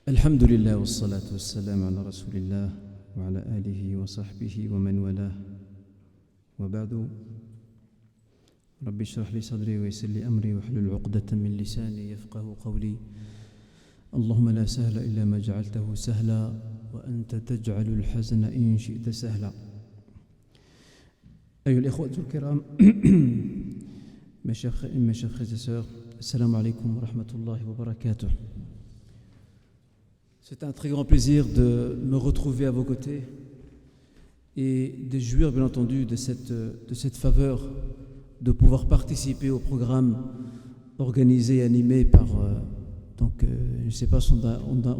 الحمد لله والصلاة والسلام على رسول الله وعلى آله وصحبه ومن والاه وبعد رب اشرح لي صدري ويسر لي أمري واحلل عقدة من لساني يفقه قولي اللهم لا سهل إلا ما جعلته سهلا وأنت تجعل الحزن إن شئت سهلا. أيها الإخوة الكرام mes chers frères et sœurs, assalamu alaikum wa rahmatullahi wa barakatuh. C'est un très grand plaisir de me retrouver à vos côtés et de jouir bien entendu de cette faveur de pouvoir participer au programme organisé et animé par je ne sais pas si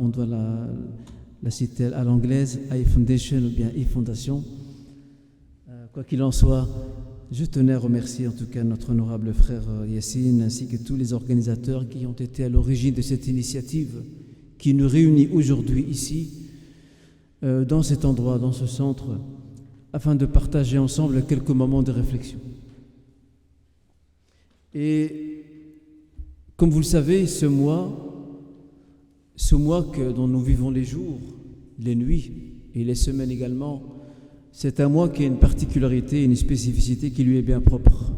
on doit la citer à l'anglaise, iFoundation ou bien iFondation. Quoi qu'il en soit, je tenais à remercier en tout cas notre honorable frère Yassine ainsi que tous les organisateurs qui ont été à l'origine de cette initiative qui nous réunit aujourd'hui ici, dans cet endroit, dans ce centre, afin de partager ensemble quelques moments de réflexion. Et comme vous le savez, ce mois dont nous vivons les jours, les nuits et les semaines également, c'est un mois qui a une particularité, une spécificité qui lui est bien propre.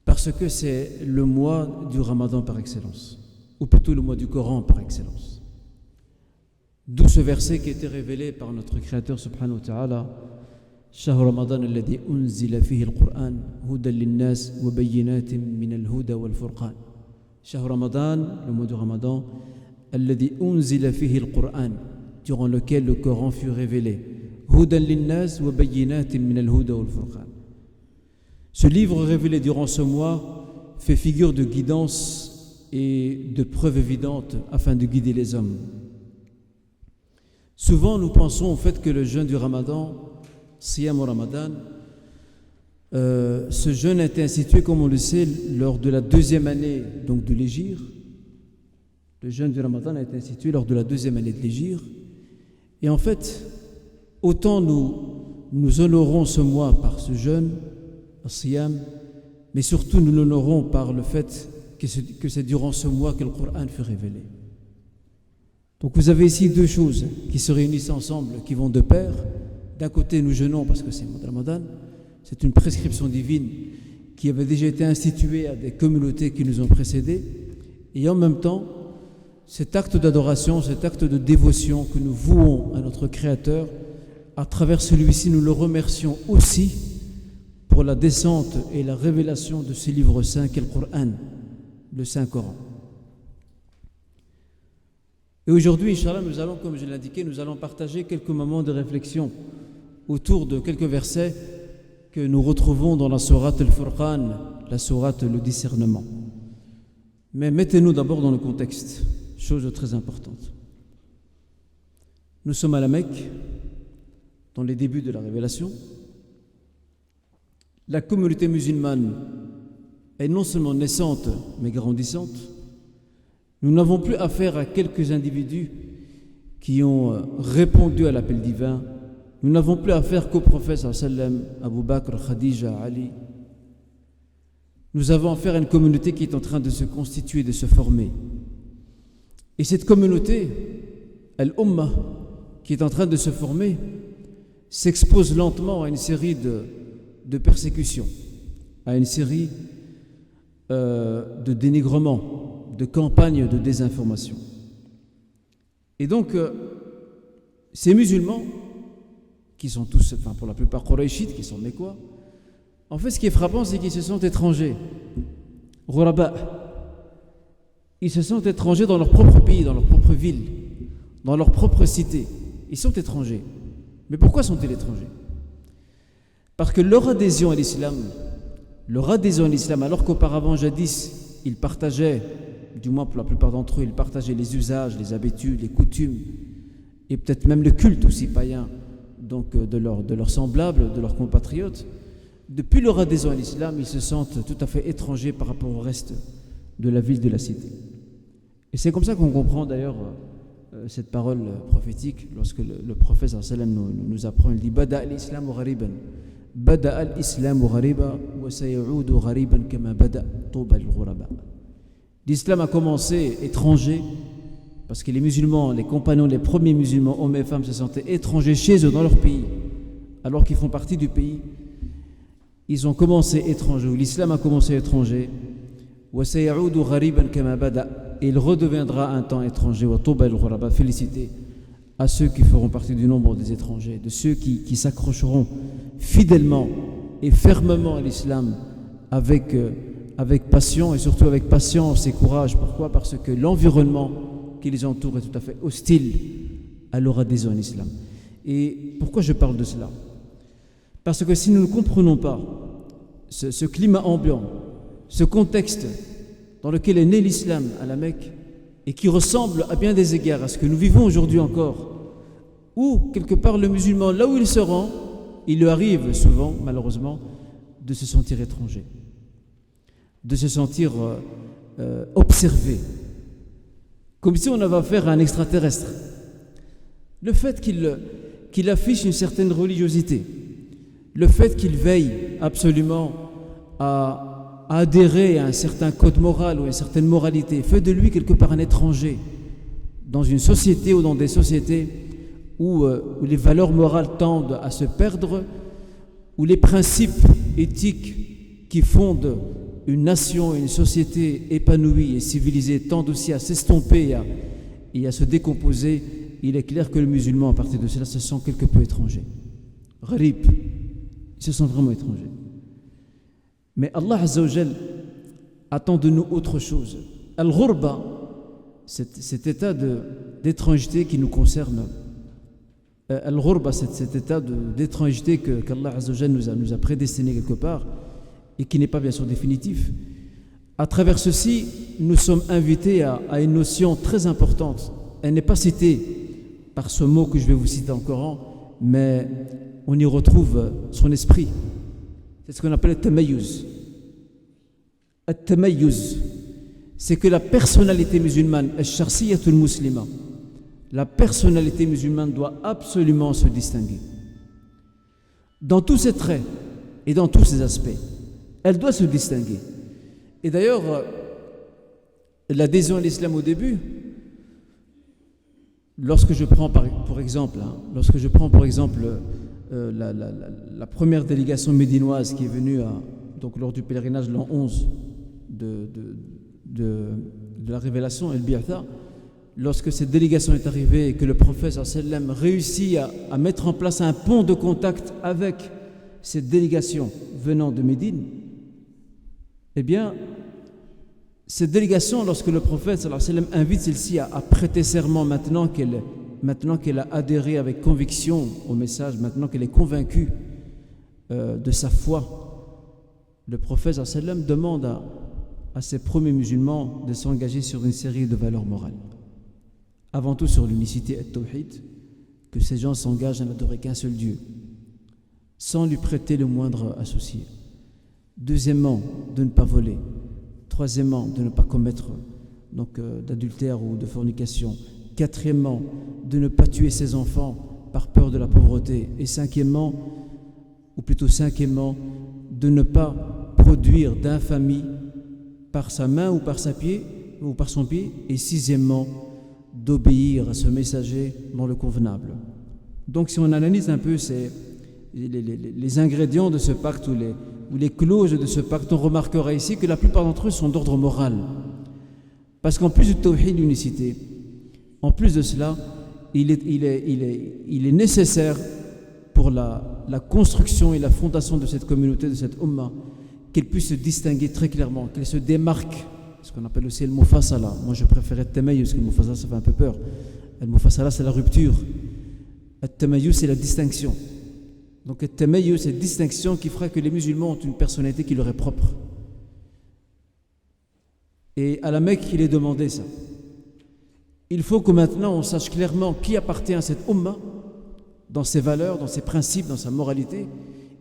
Parce que c'est le mois du Ramadan par excellence, ou plutôt le mois du Coran par excellence. D'où ce verset qui a été révélé par notre Créateur subhanahu wa ta'ala: شهر رمضان الذي أنزل فيه القرآن هدى للناس وبينات من الهدى والفرقان. شهر رمضان, le mois du Ramadan, الذي أنزل فيه القرآن, durant lequel le Coran fut révélé. هدى للناس وبينات من الهدى والفرقان. Ce livre révélé durant ce mois fait figure de guidance et de preuve évidente afin de guider les hommes. Souvent nous pensons au fait que le jeûne du Ramadan, Siyam Ramadan, ce jeûne a été institué, comme on le sait, lors de la deuxième année donc de l'Hégire. Le jeûne du Ramadan a été institué lors de la deuxième année de l'Hégire. Et en fait, autant nous honorons ce mois par ce jeûne, Siyam, mais surtout nous l'honorons par le fait que c'est durant ce mois que le Coran fut révélé. Donc vous avez ici deux choses qui se réunissent ensemble, qui vont de pair. D'un côté, nous jeûnons parce que c'est le mois de Ramadan, c'est une prescription divine qui avait déjà été instituée à des communautés qui nous ont précédés, et en même temps, cet acte d'adoration, cet acte de dévotion que nous vouons à notre Créateur, à travers celui-ci, nous le remercions aussi pour la descente et la révélation de ce livre saint qu'est le Coran, le Saint-Coran. Et aujourd'hui, Inch'Allah, nous allons, comme je l'ai indiqué, nous allons partager quelques moments de réflexion autour de quelques versets que nous retrouvons dans la sourate Al-Furqan, la sourate le discernement. Mais mettez-nous d'abord dans le contexte, chose très importante. Nous sommes à la Mecque, dans les débuts de la révélation. La communauté musulmane est non seulement naissante, mais grandissante. Nous n'avons plus affaire à quelques individus qui ont répondu à l'appel divin. Nous n'avons plus affaire qu'au prophète sallam, Abu Bakr, Khadija, Ali. Nous avons affaire à une communauté qui est en train de se constituer, de se former. Et cette communauté, Al-Ummah, qui est en train de se former, s'expose lentement à une série de persécutions, à une série de dénigrements, de campagnes de désinformation. Et donc, ces musulmans, qui sont tous, enfin pour la plupart Qurayshites, qui sont Mécois, en fait ce qui est frappant, c'est qu'ils se sentent étrangers. Ghuraba. Ils se sentent étrangers dans leur propre pays, dans leur propre ville, dans leur propre cité. Ils sont étrangers. Mais pourquoi sont-ils étrangers? Parce que leur adhésion à l'islam, alors qu'auparavant, jadis, ils partageaient, du moins pour la plupart d'entre eux, ils partageaient les usages, les habitudes, les coutumes, et peut-être même le culte aussi païen, donc de leurs semblables, de leurs compatriotes. Depuis leur adhésion à l'islam, ils se sentent tout à fait étrangers par rapport au reste de la ville, de la cité. Et c'est comme ça qu'on comprend d'ailleurs cette parole prophétique lorsque le prophète sallam nous apprend. Il dit: Bada al-islamu ghariban, bada al-islamu ghariba wa sayaudu ghariban kama bada tuba al-ghuraba. L'islam a commencé étranger Parce que les musulmans, les compagnons, les premiers musulmans, hommes et femmes, se sentaient étrangers chez eux, dans leur pays, alors qu'ils font partie du pays. Ils ont commencé étrangers, ou l'islam a commencé étranger. Et il redeviendra un temps étranger. Félicité à ceux qui feront partie du nombre des étrangers, de ceux qui s'accrocheront fidèlement et fermement à l'islam avec passion et surtout avec patience et courage. Pourquoi ? Parce que l'environnement qui les entoure est tout à fait hostile à leur adhésion à l'islam. Et pourquoi je parle de cela ? Parce que si nous ne comprenons pas ce climat ambiant, ce contexte dans lequel est né l'islam à la Mecque et qui ressemble à bien des égards à ce que nous vivons aujourd'hui encore, où quelque part le musulman, là où il se rend, il lui arrive souvent, malheureusement, de se sentir étranger, de se sentir observé, comme si on avait affaire à un extraterrestre. Le fait qu'il affiche une certaine religiosité, le fait qu'il veille absolument à adhérer à un certain code moral ou à une certaine moralité, fait de lui quelque part un étranger dans une société ou dans des sociétés où les valeurs morales tendent à se perdre, où les principes éthiques qui fondent une nation et une société épanouie et civilisée tendent aussi à s'estomper et à se décomposer. Il est clair que le musulman, à partir de cela, se sent quelque peu étranger. Gharib, il se sent vraiment étranger. Mais Allah Azza wa Jal attend de nous autre chose. Al-Ghurba, cet état d'étrangeté qui nous concerne. Al-Ghurba, cet état d'étrangeté qu'Allah Azza wa Jal nous a prédestiné quelque part et qui n'est pas bien sûr définitif. À travers ceci, nous sommes invités à une notion très importante. Elle n'est pas citée par ce mot que je vais vous citer en Coran, mais on y retrouve son esprit. C'est ce qu'on appelle le tamayyuz. Le tamayyuz, c'est que la personnalité musulmane, al-shakhsiyatul muslima, la personnalité musulmane doit absolument se distinguer. Dans tous ses traits et dans tous ses aspects, elle doit se distinguer. Et d'ailleurs, l'adhésion à l'islam au début, lorsque je prends pour exemple la première délégation médinoise qui est venue donc lors du pèlerinage l'an 11 de la révélation El Bi'atha, lorsque cette délégation est arrivée et que le prophète sallallahu alayhi wa sallam réussit à mettre en place un pont de contact avec cette délégation venant de Médine, eh bien cette délégation, lorsque le prophète sallallahu alayhi wa sallam invite celle-ci à prêter serment maintenant qu'elle a adhéré avec conviction au message, maintenant qu'elle est convaincue de sa foi, le prophète sallallahu alayhi wa sallam demande à ses premiers musulmans de s'engager sur une série de valeurs morales. Avant tout sur l'unicité et le tawhid, que ces gens s'engagent à n'adorer qu'un seul Dieu, sans lui prêter le moindre associé. Deuxièmement, de ne pas voler. Troisièmement, de ne pas commettre d'adultère ou de fornication. Quatrièmement, de ne pas tuer ses enfants par peur de la pauvreté. Et cinquièmement, de ne pas produire d'infamie par sa main ou par son pied. Et sixièmement, d'obéir à ce messager dans le convenable. Donc si on analyse un peu les ingrédients de ce pacte ou les clauses de ce pacte, on remarquera ici que la plupart d'entre eux sont d'ordre moral. Parce qu'en plus du tawhid, l'unicité, en plus de cela, il est nécessaire pour la construction et la fondation de cette communauté, de cette umma, qu'elle puisse se distinguer très clairement, qu'elle se démarque, ce qu'on appelle aussi le mufassala. Moi je préférais le tamayyuz, parce que le mufassala ça fait un peu peur. Le mufassala c'est la rupture. Le tamayyuz c'est la distinction. Donc le tamayyuz c'est la distinction qui fera que les musulmans ont une personnalité qui leur est propre. Et à la Mecque il est demandé ça. Il faut que maintenant on sache clairement qui appartient à cette umma, dans ses valeurs, dans ses principes, dans sa moralité,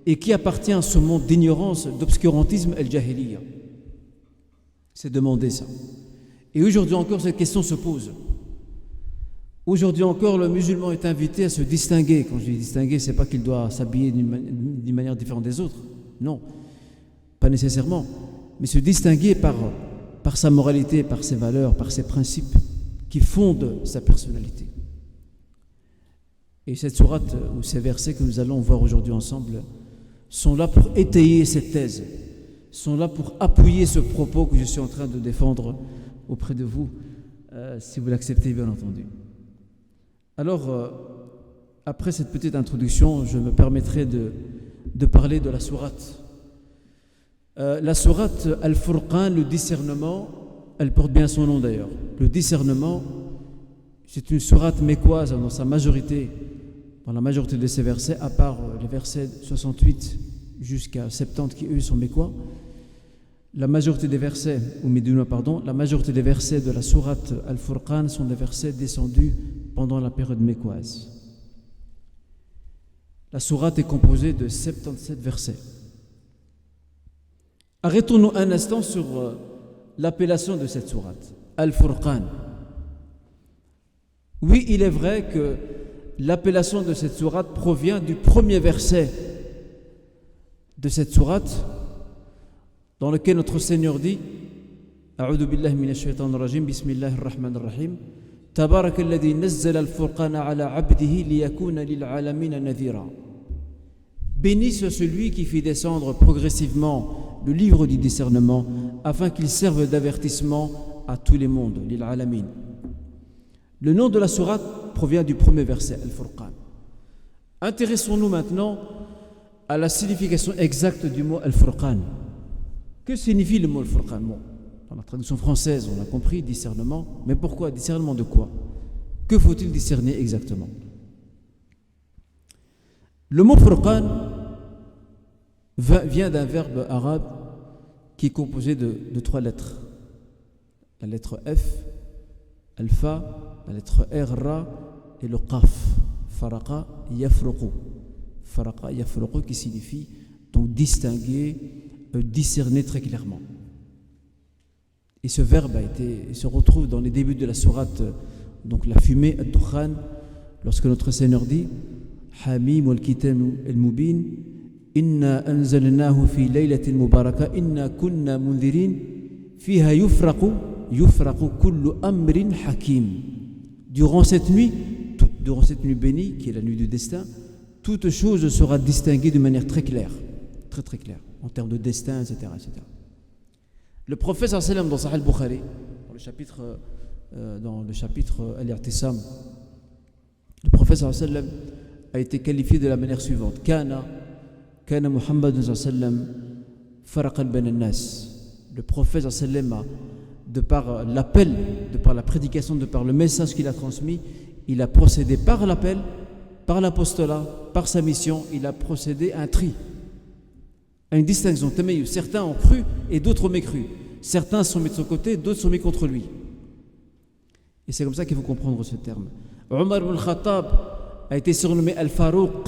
et qui appartient à ce monde d'ignorance, d'obscurantisme, el-jahiliya. C'est demander ça. Et aujourd'hui encore, cette question se pose. Aujourd'hui encore, le musulman est invité à se distinguer. Quand je dis distinguer, c'est pas qu'il doit s'habiller d'une manière différente des autres. Non, pas nécessairement. Mais se distinguer par sa moralité, par ses valeurs, par ses principes, qui fonde sa personnalité. Et cette sourate ou ces versets que nous allons voir aujourd'hui ensemble sont là pour étayer cette thèse, sont là pour appuyer ce propos que je suis en train de défendre auprès de vous, si vous l'acceptez bien entendu. Alors, après cette petite introduction, je me permettrai de parler de la sourate. La sourate Al-Furqan, le discernement, elle porte bien son nom d'ailleurs. Le discernement, c'est une sourate mécoise dans sa majorité, dans la majorité de ses versets, à part les versets 68 jusqu'à 70 qui eux sont mécois. La majorité des versets, ou médinois pardon, la majorité des versets de la sourate Al-Furqan sont des versets descendus pendant la période mécoise. La sourate est composée de 77 versets. Arrêtons-nous un instant sur l'appellation de cette sourate, Al-Furqan. Oui, il est vrai que l'appellation de cette sourate provient du premier verset de cette sourate, dans lequel notre Seigneur dit A'udhu billahi minash shaitanir rajim, bismillahir rahmanir rahim, Tabarak alladhi nazzala al-furqana ala abdihi liyakuna lil alamin nadhira. Béni soit celui qui fit descendre progressivement le livre du discernement afin qu'il serve d'avertissement à tous les mondes, lil alamin. Le nom de la sourate provient du premier verset, Al-Furqan. Intéressons-nous maintenant à la signification exacte du mot Al-Furqan. Que signifie le mot Al-Furqan? Bon, dans la traduction française, on a compris, discernement. Mais pourquoi? Discernement de quoi? Que faut-il discerner exactement? Le mot Furqan vient d'un verbe arabe qui est composé de 3 lettres. La lettre F, Alpha, la lettre R, Ra et le Qaf. Faraqa yafruqu. Faraqa yafruqu qui signifie donc distinguer, discerner très clairement. Et ce verbe se retrouve dans les débuts de la sourate, donc la fumée, ad-dukhan, lorsque notre Seigneur dit Hamim wal kitab al-mubin, inna anzalnahu fi laylatin mubaraka, inna kunna mundhirin, fiha yufraqu kullu amrin hakim. Durant cette nuit bénie, qui est la nuit du destin, toute chose sera distinguée de manière très claire, très très claire, en termes de destin, etc. etc. Le prophète sallam dans Sahih al-Bukhari, dans le chapitre Al-I'tisam, le prophète sallam a été qualifié de la manière suivante: Kana Muhammad sallam faraqan bain an-nas. Le prophète sallam, de par l'appel, de par la prédication, de par le message qu'il a transmis, il a procédé par l'appel, par l'apostolat, par sa mission, il a procédé à un tri, à une distinction. Certains ont cru et d'autres ont mécru. Certains sont mis de son côté, d'autres sont mis contre lui. Et c'est comme ça qu'il faut comprendre ce terme. Omar ibn Khattab a été surnommé Al-Farouq.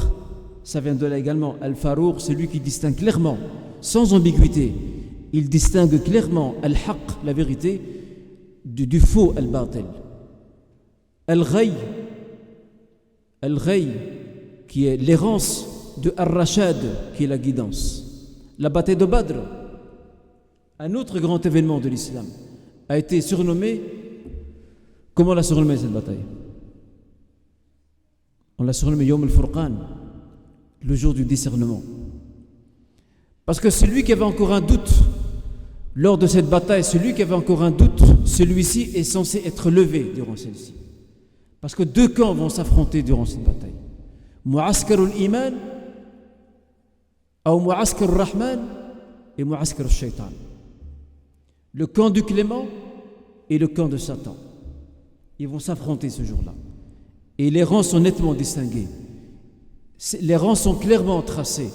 Ça vient de là également. Al-Farouq, c'est lui qui distingue clairement, sans ambiguïté. Il distingue clairement Al-Haq, la vérité, du faux, Al-Batil. Al-Ghay, qui est l'errance, de Ar-Rashad, qui est la guidance. La bataille de Badr, un autre grand événement de l'islam, a été surnommé. Comment on l'a surnommé cette bataille? On l'a surnommé Yawm al-Furqan, le jour du discernement. Parce que celui qui avait encore un doute lors de cette bataille, celui-ci est censé être levé durant celle-ci. Parce que 2 camps vont s'affronter durant cette bataille. Mu'askar al-Iman ou Mu'askar al-Rahman et Mu'askar al-Shaytan. Le camp du Clément et le camp de Satan. Ils vont s'affronter ce jour-là. Et les rangs sont nettement distingués. Les rangs sont clairement tracés.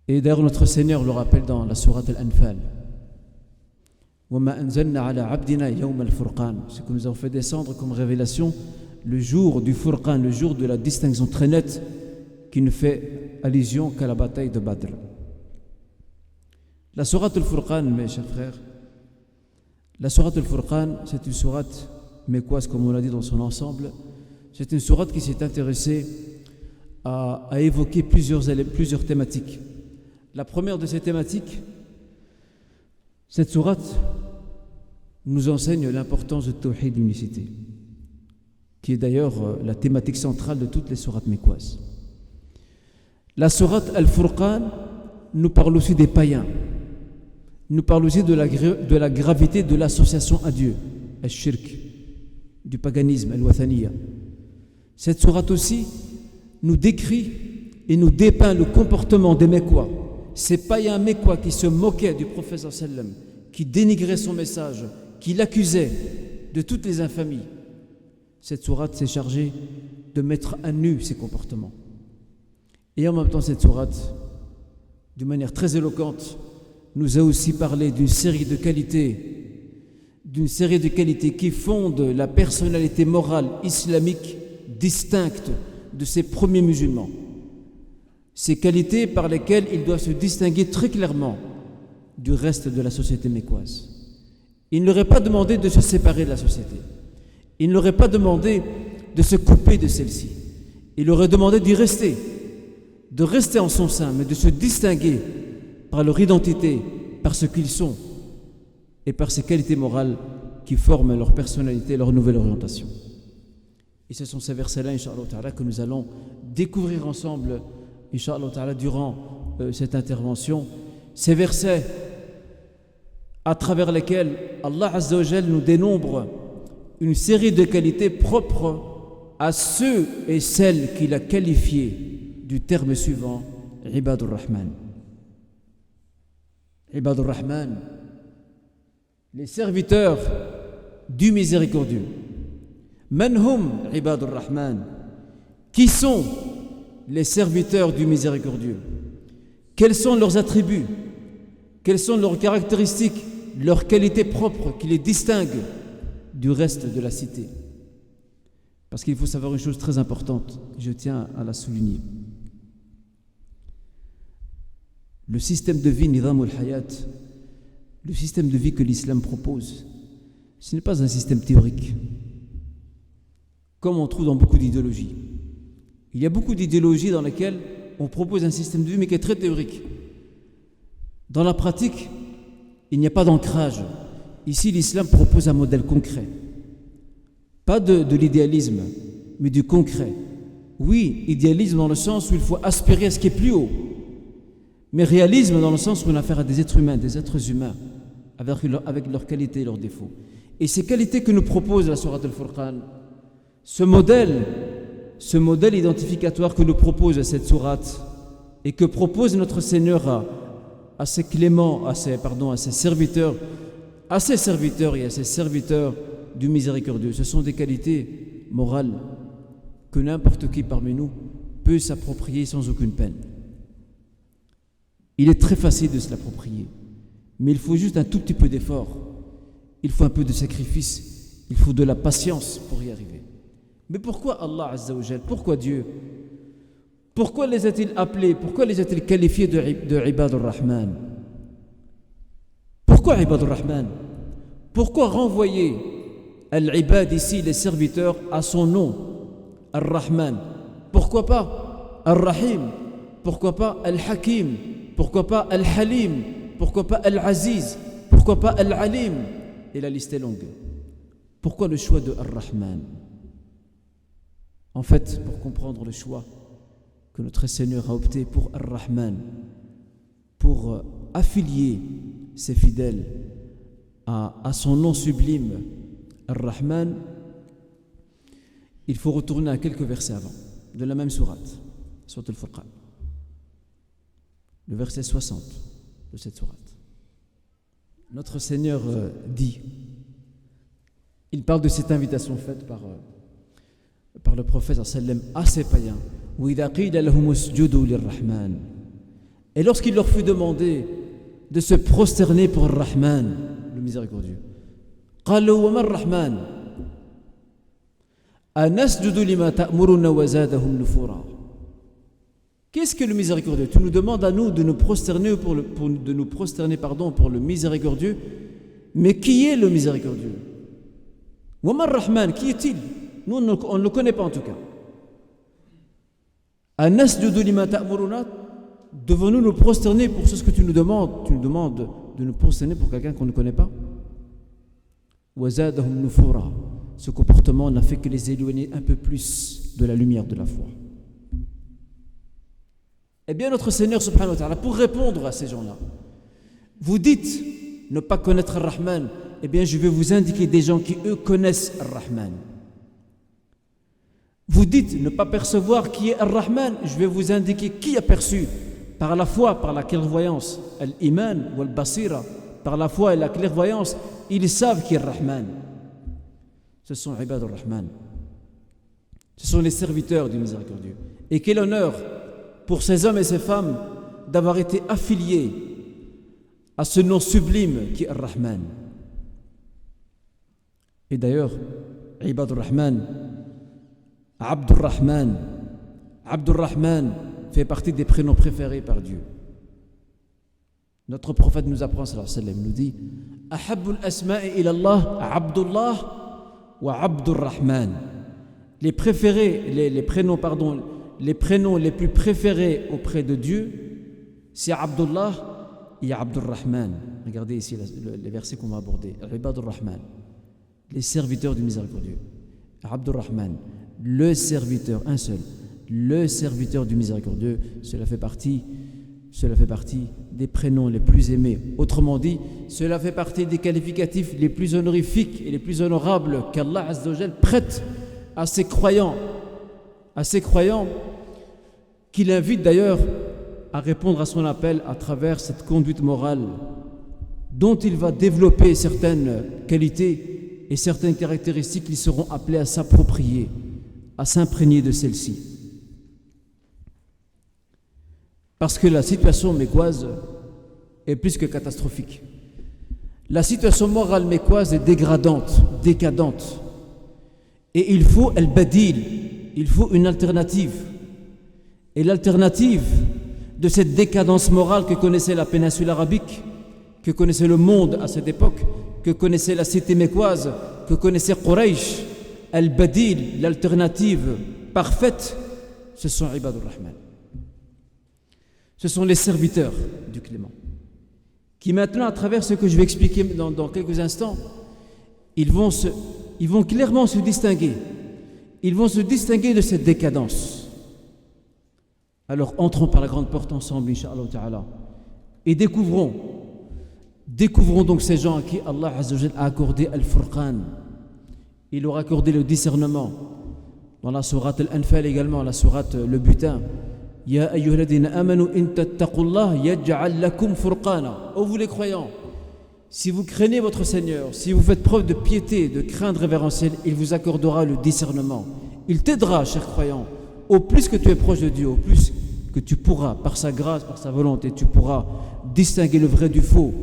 Et d'ailleurs, notre Seigneur le rappelle dans la sourate Al-Anfal. Ce que nous avons fait descendre comme révélation le jour du Furqan, le jour de la distinction très nette qui ne fait allusion qu'à la bataille de Badr. La sourate Al-Furqan, mes chers frères, la sourate Al-Furqan, c'est une sourate mécoise, comme on l'a dit dans son ensemble. C'est une sourate qui s'est intéressée à évoquer plusieurs thématiques. La première de ces thématiques, cette sourate nous enseigne l'importance de Tawhid, l'unicité, qui est d'ailleurs la thématique centrale de toutes les sourates mécoises. La sourate Al-Furqan nous parle aussi des païens, nous parle aussi de la gravité de l'association à Dieu, al-shirk, du paganisme, al-wathaniya. Cette sourate aussi nous décrit et nous dépeint le comportement des Mécois, ces païens mécois qui se moquaient du prophète sallam, qui dénigraient son message, qui l'accusaient de toutes les infamies. Cette sourate s'est chargée de mettre à nu ces comportements. Et en même temps, cette sourate, d'une manière très éloquente, nous a aussi parlé d'une série de qualités qui fondent la personnalité morale islamique distincte de ces premiers musulmans. Ces qualités par lesquelles il doit se distinguer très clairement du reste de la société mécoise. Il ne leur est pas demandé de se séparer de la société. Il ne leur est pas demandé de se couper de celle-ci. Il leur est demandé d'y rester, de rester en son sein, mais de se distinguer par leur identité, par ce qu'ils sont et par ces qualités morales qui forment leur personnalité, leur nouvelle orientation. Et ce sont ces versets-là, Inch'Allah, que nous allons découvrir ensemble, Inch'Allah, durant cette intervention. Ces versets à travers lesquels Allah Azza wa Jal nous dénombre une série de qualités propres à ceux et celles qu'il a qualifiés du terme suivant, Ibadur Rahman. Ibadur Rahman, les serviteurs du miséricordieux. Manhum Ibadur Rahman, qui sont les serviteurs du miséricordieux? Quels sont leurs attributs? Quelles sont leurs caractéristiques, leurs qualités propres qui les distinguent du reste de la cité? Parce qu'il faut savoir une chose très importante, je tiens à la souligner. Le système de vie, Nidam al-Hayat, le système de vie que l'islam propose, ce n'est pas un système théorique, comme on trouve dans beaucoup d'idéologies. Il y a beaucoup d'idéologies dans lesquelles on propose un système de vie, mais qui est très théorique. Dans la pratique, il n'y a pas d'ancrage. Ici, l'islam propose un modèle concret. Pas de l'idéalisme, mais du concret. Oui, idéalisme dans le sens où il faut aspirer à ce qui est plus haut. Mais réalisme dans le sens où on a affaire à des êtres humains, des êtres humains, avec leurs qualités et leurs défauts. Et ces qualités que nous propose la sourate Al-Furqan, ce modèle identificatoire que nous propose cette sourate et que propose notre Seigneur à ses cléments, à ses serviteurs et à ses serviteurs du miséricordieux. Ce sont des qualités morales que n'importe qui parmi nous peut s'approprier sans aucune peine. Il est très facile de se l'approprier, mais il faut juste un tout petit peu d'effort, il faut un peu de sacrifice, il faut de la patience pour y arriver. Mais pourquoi Allah Azza wa Jal? Pourquoi Dieu? Pourquoi les a-t-il appelés? Pourquoi les a-t-il qualifiés de Ibadur Rahman? Pourquoi Ibadur Rahman? Pourquoi renvoyer Al-Ibad ici, les serviteurs, à son nom, Ar-Rahman? Pourquoi pas Ar-Rahim? Pourquoi pas Al-Hakim? Pourquoi pas Al-Halim? Pourquoi pas Al-Aziz? Pourquoi pas Al-Alim? Et la liste est longue. Pourquoi le choix de Ar-Rahman? En fait, pour comprendre le choix que notre Seigneur a opté pour Ar-Rahman, pour affilier ses fidèles à son nom sublime, Ar-Rahman, il faut retourner à quelques versets avant, de la même sourate, sourate Al-Furqan. Le verset 60 de cette sourate. Notre Seigneur dit, il parle de cette invitation faite par le prophète sallam à ses païens. Et lorsqu'il leur fut demandé de se prosterner pour Ar-Rahman, le miséricordieux, قالوا وما الرحمن أنسجد لما تأمرنا وزادهم نفورا. Qu'est-ce que le miséricordieux? Tu nous demandes à nous de nous prosterner pour le miséricordieux, mais qui est le miséricordieux? وما الرحمن, qui est-il? Nous on ne le connaît pas en tout cas. أنسجد لما تأمرنا, devons-nous nous prosterner pour ce que tu nous demandes? Tu nous demandes de nous prosterner pour quelqu'un qu'on ne connaît pas? وَزَادَهُمْ نُفُورًا. Ce comportement n'a fait que les éloigner un peu plus de la lumière de la foi. Eh bien, notre Seigneur subhanahu wa ta'ala, pour répondre à ces gens-là, vous dites ne pas connaître Ar-Rahman, eh bien, je vais vous indiquer des gens qui, eux, connaissent Ar-Rahman. Vous dites ne pas percevoir qui est Ar-Rahman, je vais vous indiquer qui a perçu par la foi, par la clairvoyance, Al-Iman ou Al-Basira, par la foi et la clairvoyance, ils savent qui est Ar-Rahman. Ce sont Ibad Ar-Rahman. Ce sont les serviteurs du miséricordieux. Et quel honneur pour ces hommes et ces femmes d'avoir été affiliés à ce nom sublime qui est Ar-Rahman. Et d'ailleurs, Ibad Ar-Rahman, Abdur Rahman fait partie des prénoms préférés par Dieu. Notre prophète nous apprend, sallallahu alayhi wa sallam, nous dit Ahabbul asma'i ila Allah, Abdullah wa Abdur Rahman. Les prénoms les plus préférés auprès de Dieu, c'est Abdullah et Abdur Rahman. Regardez ici les versets qu'on va aborder. Ibadur Rahman, les serviteurs du miséricordieux. Abdur Rahman, le serviteur, un seul, le serviteur du miséricordieux, cela fait partie des prénoms les plus aimés. Autrement dit, cela fait partie des qualificatifs les plus honorifiques et les plus honorables qu'Allah Azza wa Jal prête à ses croyants, qu'il invite d'ailleurs à répondre à son appel à travers cette conduite morale dont il va développer certaines qualités et certaines caractéristiques qu'ils seront appelés à s'approprier, à s'imprégner de celles-ci. Parce que la situation mécoise est plus que catastrophique. La situation morale mécoise est dégradante, décadente. Et il faut al-badil, il faut une alternative. Et l'alternative de cette décadence morale que connaissait la péninsule arabique, que connaissait le monde à cette époque, que connaissait la cité mécoise, que connaissait Quraysh, al-badil, l'alternative parfaite, ce sont Ibadur Rahman. Ce sont les serviteurs du Clément, qui maintenant, à travers ce que je vais expliquer dans quelques instants, ils vont clairement se distinguer. Ils vont se distinguer de cette décadence. Alors entrons par la grande porte ensemble, Inch'Allah Ta'ala, et découvrons donc ces gens à qui Allah Azza wa Jal a accordé Al-Furqan. Il leur a accordé le discernement. Dans la sourate Al-Anfal également, la sourate Le Butin. Ya ayyuhalladhina amanu in tattaqullah yaj'al lakum furqana. Ô vous les croyants, si vous craignez votre Seigneur, si vous faites preuve de piété, de crainte révérentielle, il vous accordera le discernement. Il t'aidera, cher croyant, au plus que tu es proche de Dieu, au plus que tu pourras, par sa grâce, par sa volonté, tu pourras distinguer le vrai du faux,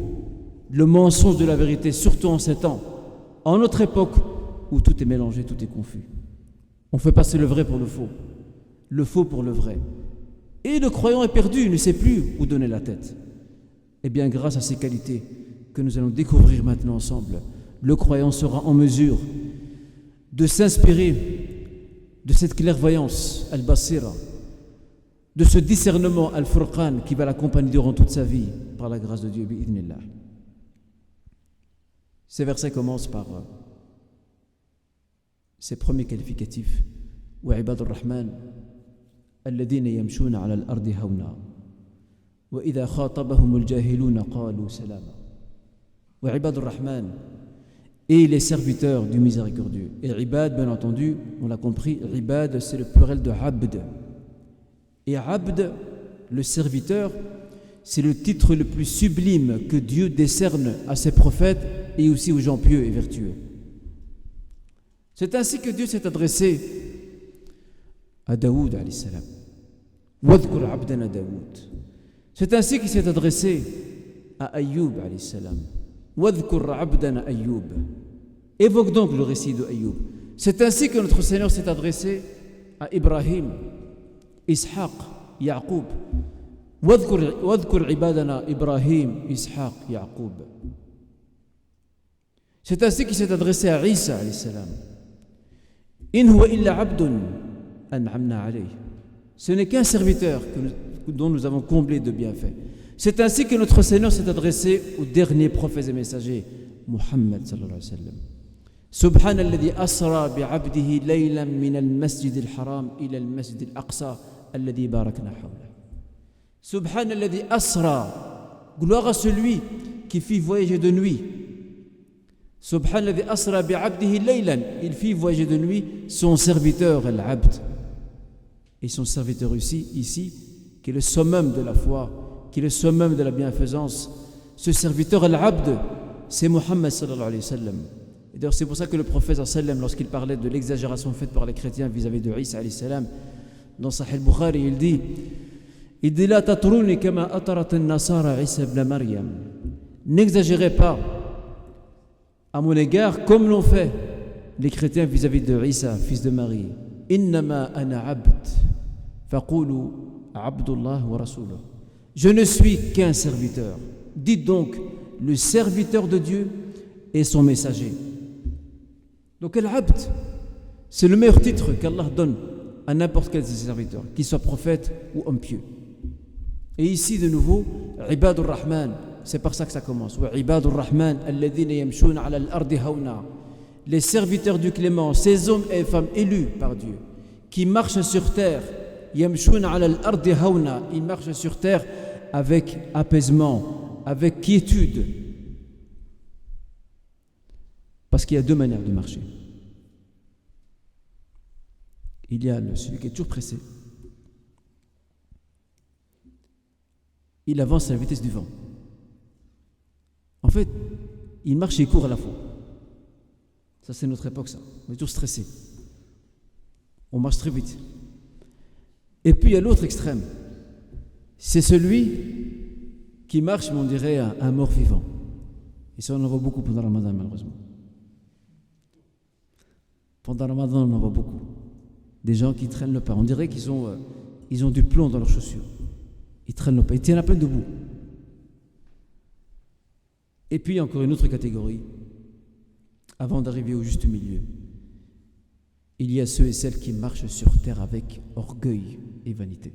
le mensonge de la vérité, surtout en ces temps, en notre époque où tout est mélangé, tout est confus. On fait passer le vrai pour le faux pour le vrai. Et le croyant est perdu, il ne sait plus où donner la tête. Eh bien, grâce à ces qualités que nous allons découvrir maintenant ensemble, le croyant sera en mesure de s'inspirer de cette clairvoyance, Al-Basira, de ce discernement, Al-Furqan, qui va l'accompagner durant toute sa vie, par la grâce de Dieu, bi'idhnillah. Ces versets commencent par ces premiers qualificatifs. Wa ibadur Rahman الذين يمشون على الأرض هونا وإذا خاطبهم الجاهلون قالوا سلاما. وعباد الرحمن, et les serviteurs du miséricordieux. Et ibad, bien entendu, on l'a compris, ibad c'est le pluriel de abd. Et abd, le serviteur, c'est le titre le plus sublime que Dieu décerne à ses prophètes et aussi aux gens pieux et vertueux. C'est ainsi que Dieu s'est adressé à Daoud alayhi salam. Wadhkur abdana Daoud. C'est ainsi qu'il s'est adressé à Ayyub alayhi salam. Wadhkur abdana Ayyub. Évoque donc le récit de Ayyub. C'est ainsi que notre Seigneur s'est adressé à Ibrahim, Ishaq, Yaqub. Wadhkur ibadana Ibrahim, Ishaq, Yaqub. C'est ainsi qu'il s'est adressé à Isa alayhi salam. In huwa illa abdun an'amna alayh. Ce n'est qu'un serviteur dont nous avons comblé de bienfaits. C'est ainsi que notre Seigneur s'est adressé aux derniers prophètes et messagers, Muhammad sallallahu alayhi wa sallam. سبحان الذي أسرى بعبده ليلا من المسجد الحرام إلى المسجد الأقصى الذي باركنا حوله. سبحان الذي أسرى, gloire à celui qui fit voyager de nuit. Subhan الذي أسرى بعبده ليلا, il fit voyager de nuit son serviteur Al-Abd. Et son serviteur ici, qui est le summum de la foi, qui est le summum de la bienfaisance, ce serviteur Al-Abd, c'est Muhammad sallallahu alayhi wa sallam. Et d'ailleurs, c'est pour ça que le prophète sallallahu alayhi wa sallam, lorsqu'il parlait de l'exagération faite par les chrétiens vis-à-vis de Isa alayhi salam, dans Sahih al-Bukhari, il dit la tatruni kama atarat an-nasara Isa ibn Maryam. N'exagérez pas à mon égard comme l'ont fait les chrétiens vis-à-vis de Isa, fils de Marie. Innama ana abd faqulu abdullah wa rasuluh. Je ne suis qu'un serviteur. Dites donc le serviteur de Dieu et son messager. Donc Al-Abd, c'est le meilleur titre qu'Allah donne à n'importe quel de ses serviteurs, qu'il soit prophète ou homme pieux. Et ici de nouveau, Ibadur Rahman, c'est par ça que ça commence. Ibadur Rahman, alladhina yamshuna ala al-ardi hawna. Les serviteurs du Clément, ces hommes et femmes élus par Dieu, qui marchent sur terre, yamshuna ala al-ardi hawna, ils marchent sur terre avec apaisement, avec quiétude. Parce qu'il y a deux manières de marcher. Il y a celui qui est toujours pressé. Il avance à la vitesse du vent. En fait, il marche et il court à la fois. Ça, c'est notre époque, ça. On est toujours stressé. On marche très vite. Et puis, il y a l'autre extrême. C'est celui qui marche, mais on dirait un mort-vivant. Et ça, on en voit beaucoup pendant le Ramadan, malheureusement. Pendant le Ramadan, on en voit beaucoup. Des gens qui traînent le pas. On dirait qu'ils ont du plomb dans leurs chaussures. Ils traînent le pas. Ils tiennent à peine debout. Et puis, encore une autre catégorie. Avant d'arriver au juste milieu, il y a ceux et celles qui marchent sur terre avec orgueil et vanité.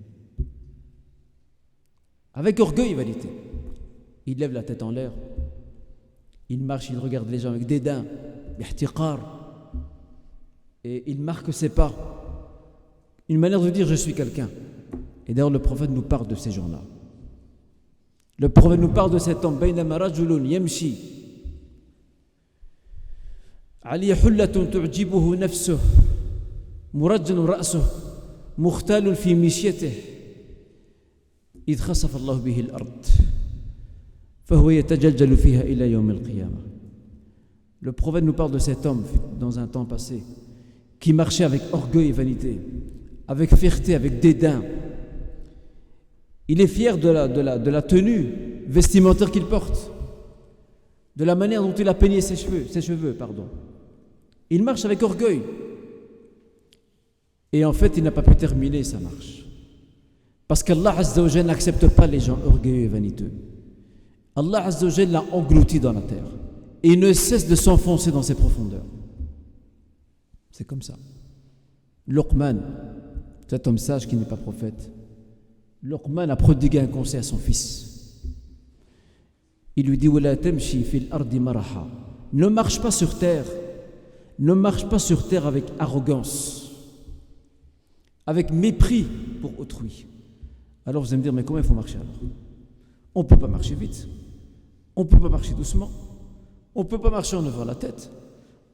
Avec orgueil et vanité. Il lève la tête en l'air. Il marche, il regarde les gens avec dédain, ihtiqar. Et il marque ses pas. Une manière de dire je suis quelqu'un. Et d'ailleurs le prophète nous parle de ces gens-là. Le prophète nous parle de cet homme. Baynama rajulun yamshi alayhi hullatun tu'jibuhu nafsuhu murajjalun ra'suhu mukhtalun fi mishyatihi idh khasafa Allah bihi al-ard fahuwa yatajaljalu fiha ila yawm al-qiyamah. Le prophète nous parle de cet homme dans un temps passé qui marchait avec orgueil et vanité, avec fierté, avec dédain. Il est fier de la tenue vestimentaire qu'il porte, de la manière dont il a peigné ses cheveux. Il marche avec orgueil. Et en fait, il n'a pas pu terminer sa marche. Parce qu'Allah Azza wa Jalla n'accepte pas les gens orgueilleux et vaniteux. Allah Azza wa Jalla l'a englouti dans la terre. Et il ne cesse de s'enfoncer dans ses profondeurs. C'est comme ça. Luqman, cet homme sage qui n'est pas prophète, Luqman a prodigué un conseil à son fils. Il lui dit Wala tamshi fil ardi maraha. Ne marche pas sur terre. Ne marche pas sur terre avec arrogance, avec mépris pour autrui. Alors vous allez me dire, mais comment il faut marcher alors? On ne peut pas marcher vite. On ne peut pas marcher doucement. On ne peut pas marcher en levant la tête.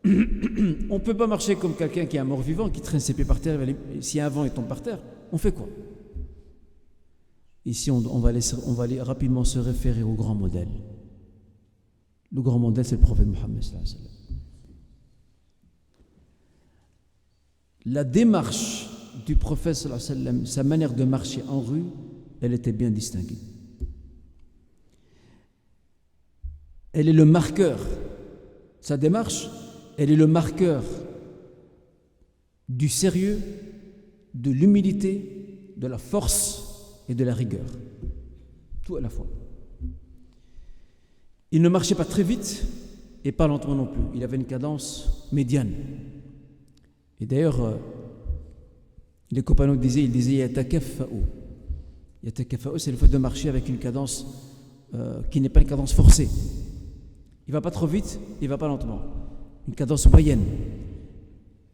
On ne peut pas marcher comme quelqu'un qui est un mort-vivant, qui traîne ses pieds par terre. Si un vent il tombe par terre, on fait quoi? Ici, on va aller rapidement se référer au grand modèle. Le grand modèle, c'est le prophète Mohammed sallallahu alayhi wa sallam. La démarche du prophète sallallahu alayhi wa sallam, sa manière de marcher en rue, elle était bien distinguée. Elle est le marqueur. Sa démarche, elle est le marqueur du sérieux, de l'humilité, de la force et de la rigueur. Tout à la fois. Il ne marchait pas très vite et pas lentement non plus. Il avait une cadence médiane. Et d'ailleurs, les compagnons disaient Yatakaffa'u. Yatakaffa'u, c'est le fait de marcher avec une cadence qui n'est pas une cadence forcée. Il ne va pas trop vite, il ne va pas lentement. une cadence moyenne,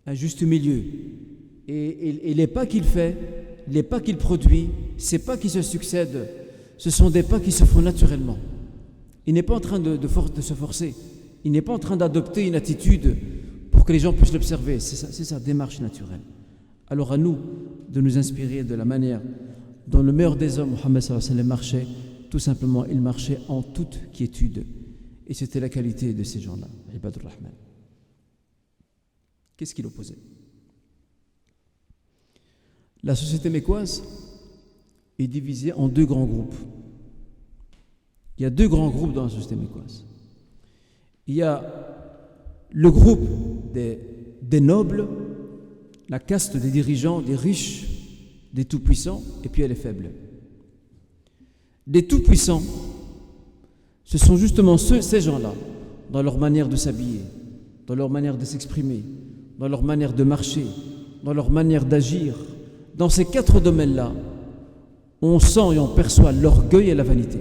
un juste milieu. Et les pas qu'il fait, les pas qu'il produit, ces pas qui se succèdent, ce sont des pas qui se font naturellement. Il n'est pas en train de se forcer, il n'est pas en train d'adopter une attitude pour que les gens puissent l'observer, c'est sa démarche naturelle. Alors à nous de nous inspirer de la manière dont le meilleur des hommes, Mohammed sallallahu alayhi wa sallam, marchait. Tout simplement, il marchait en toute quiétude. Et c'était la qualité de ces gens-là, Ibadur Rahman. Qu'est-ce qu'il opposait? La société mécoise est divisée en deux grands groupes. Il y a deux grands groupes dans la société mécoise. Il y a le groupe des nobles, la caste des dirigeants, des riches, des tout-puissants, et puis il y a les faibles. Les tout-puissants, ce sont justement ces gens-là, dans leur manière de s'habiller, dans leur manière de s'exprimer, dans leur manière de marcher, dans leur manière d'agir. Dans ces quatre domaines-là, on sent et on perçoit l'orgueil et la vanité.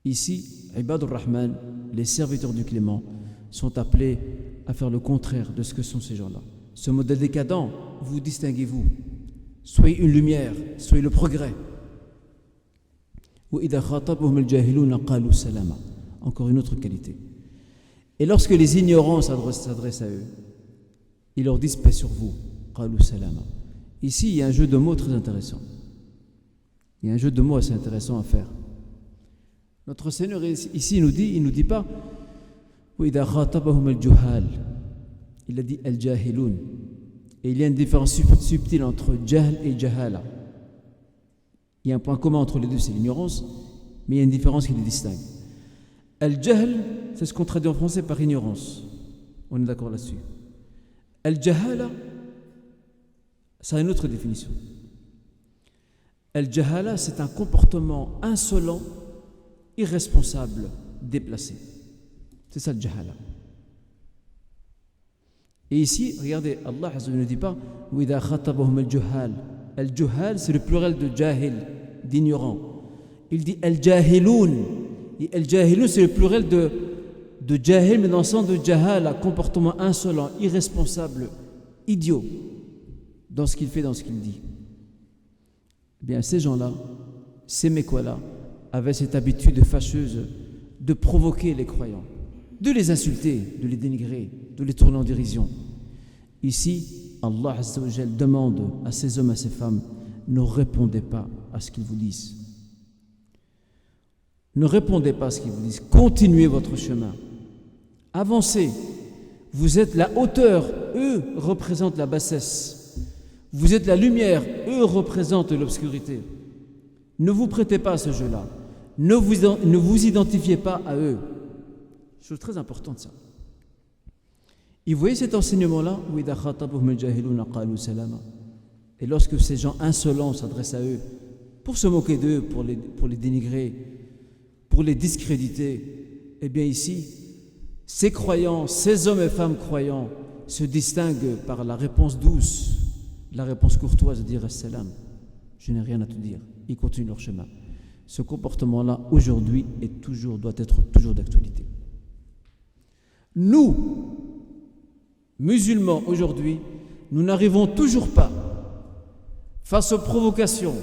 Ici, Ibadur Rahman, les serviteurs du Clément, sont appelés à faire le contraire de ce que sont ces gens-là. Ce modèle décadent, vous distinguez-vous. Soyez une lumière, soyez le progrès. Encore une autre qualité. Et lorsque les ignorants s'adressent à eux, ils leur disent paix sur vous. Ici, il y a un jeu de mots très intéressant. Il y a un jeu de mots assez intéressant à faire. Notre Seigneur ici il nous dit pas il a dit al-jahilun. Et il y a une différence subtile entre jahl et jahala. Il y a un point commun entre les deux, c'est l'ignorance, mais il y a une différence qui les distingue. Al-jahl, c'est ce qu'on traduit en français par ignorance. On est d'accord là-dessus. Al-jahala, ça a une autre définition. Al-jahala, c'est un comportement insolent, irresponsable, déplacé. C'est ça le jahala. Et ici, regardez, Allah ne dit pas وَإِذَا خَطَبَهُمْ الْجُهَالِ. Al-juhal, c'est le pluriel de jahil, d'ignorant. Il dit al-jahilun. Et al-jahilun, c'est le pluriel de jahil, mais dans le sens de jahala, comportement insolent, irresponsable, idiot, dans ce qu'il fait, dans ce qu'il dit. Eh bien, ces gens-là, ces mécois-là, avaient cette habitude fâcheuse de provoquer les croyants, de les insulter, de les dénigrer, de les tourner en dérision. Ici, Allah Azza wa Jal demande à ces hommes, à ces femmes, ne répondez pas à ce qu'ils vous disent. Ne répondez pas à ce qu'ils vous disent. Continuez votre chemin. Avancez. Vous êtes la hauteur, eux représentent la bassesse. Vous êtes la lumière, eux représentent l'obscurité. Ne vous prêtez pas à ce jeu-là. Ne vous identifiez pas à eux. Chose très importante, ça. Et vous voyez cet enseignement-là, et lorsque ces gens insolents s'adressent à eux pour se moquer d'eux, pour les dénigrer, pour les discréditer, eh bien ici, ces croyants, ces hommes et femmes croyants se distinguent par la réponse douce, la réponse courtoise de dire Assalam, je n'ai rien à te dire. Ils continuent leur chemin. Ce comportement-là, aujourd'hui, doit être toujours d'actualité. Nous, musulmans, aujourd'hui, nous n'arrivons toujours pas, face aux provocations,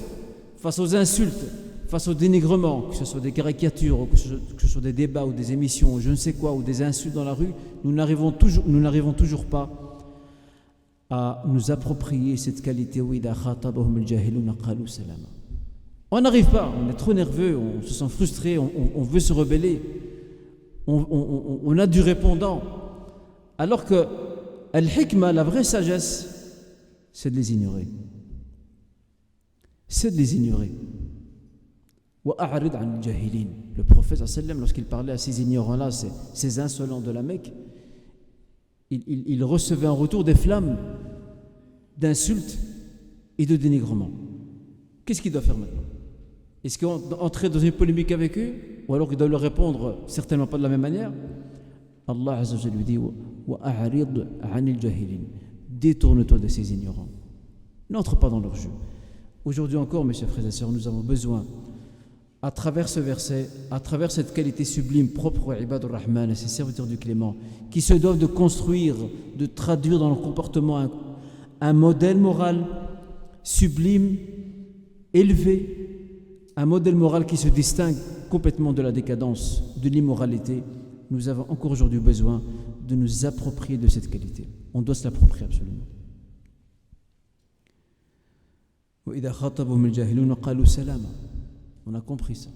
face aux insultes, face aux dénigrements, que ce soit des caricatures, ou que ce soit des débats ou des émissions, ou je ne sais quoi, ou des insultes dans la rue, nous n'arrivons toujours pas à nous approprier cette qualité. On n'arrive pas, on est trop nerveux, on se sent frustré, on veut se rebeller, on a du répondant. Alors que al-hikmah, la vraie sagesse, c'est de les ignorer. C'est de les ignorer. Le prophète, lorsqu'il parlait à ces ignorants-là, ces insolents de la Mecque, il recevait en retour des flammes d'insultes et de dénigrement. Qu'est-ce qu'il doit faire maintenant? Est-ce qu'entrer dans une polémique avec eux, ou alors qu'il doit leur répondre certainement pas de la même manière? Allah Azza wa Jalla lui dit وَأَعْرِضْ عَنِ الْجَاهِلِينَ. Détourne-toi de ces ignorants. N'entre pas dans leur jeu. Aujourd'hui encore, mes chers frères et sœurs, nous avons besoin à travers ce verset, à travers cette qualité sublime propre aux Ibadur Rahman et ses serviteurs du Clément, qui se doivent de construire, de traduire dans leur comportement un modèle moral sublime, élevé, un modèle moral qui se distingue complètement de la décadence, de l'immoralité. Nous avons encore aujourd'hui besoin de nous approprier de cette qualité. On doit se l'approprier absolument. وَإِذَا خَاطَبَهُمُ الْجَاهِلُونَ قَالُوا سَلَامًا. On a compris ça.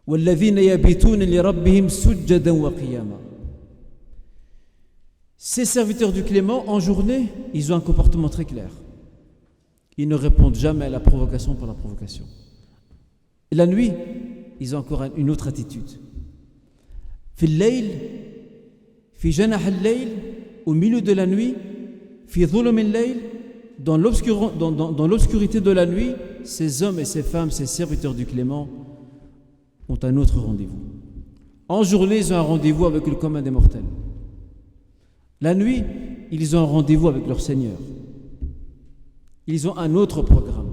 وَالَّذِينَ يَبِيتُونَ لِرَبِّهِمْ سُجَّدًا وَقِيَامًا. Ces serviteurs du Clément, en journée, ils ont un comportement très clair. Ils ne répondent jamais à la provocation pour la provocation. Et la nuit, ils ont encore une autre attitude. في الليل في جناح الليل, au milieu de la nuit, في ظلم الليل, dans l'obscurité de la nuit, ces hommes et ces femmes, ces serviteurs du Clément, ont un autre rendez-vous. En journée, ils ont un rendez-vous avec le commun des mortels. La nuit, ils ont un rendez-vous avec leur Seigneur. Ils ont un autre programme.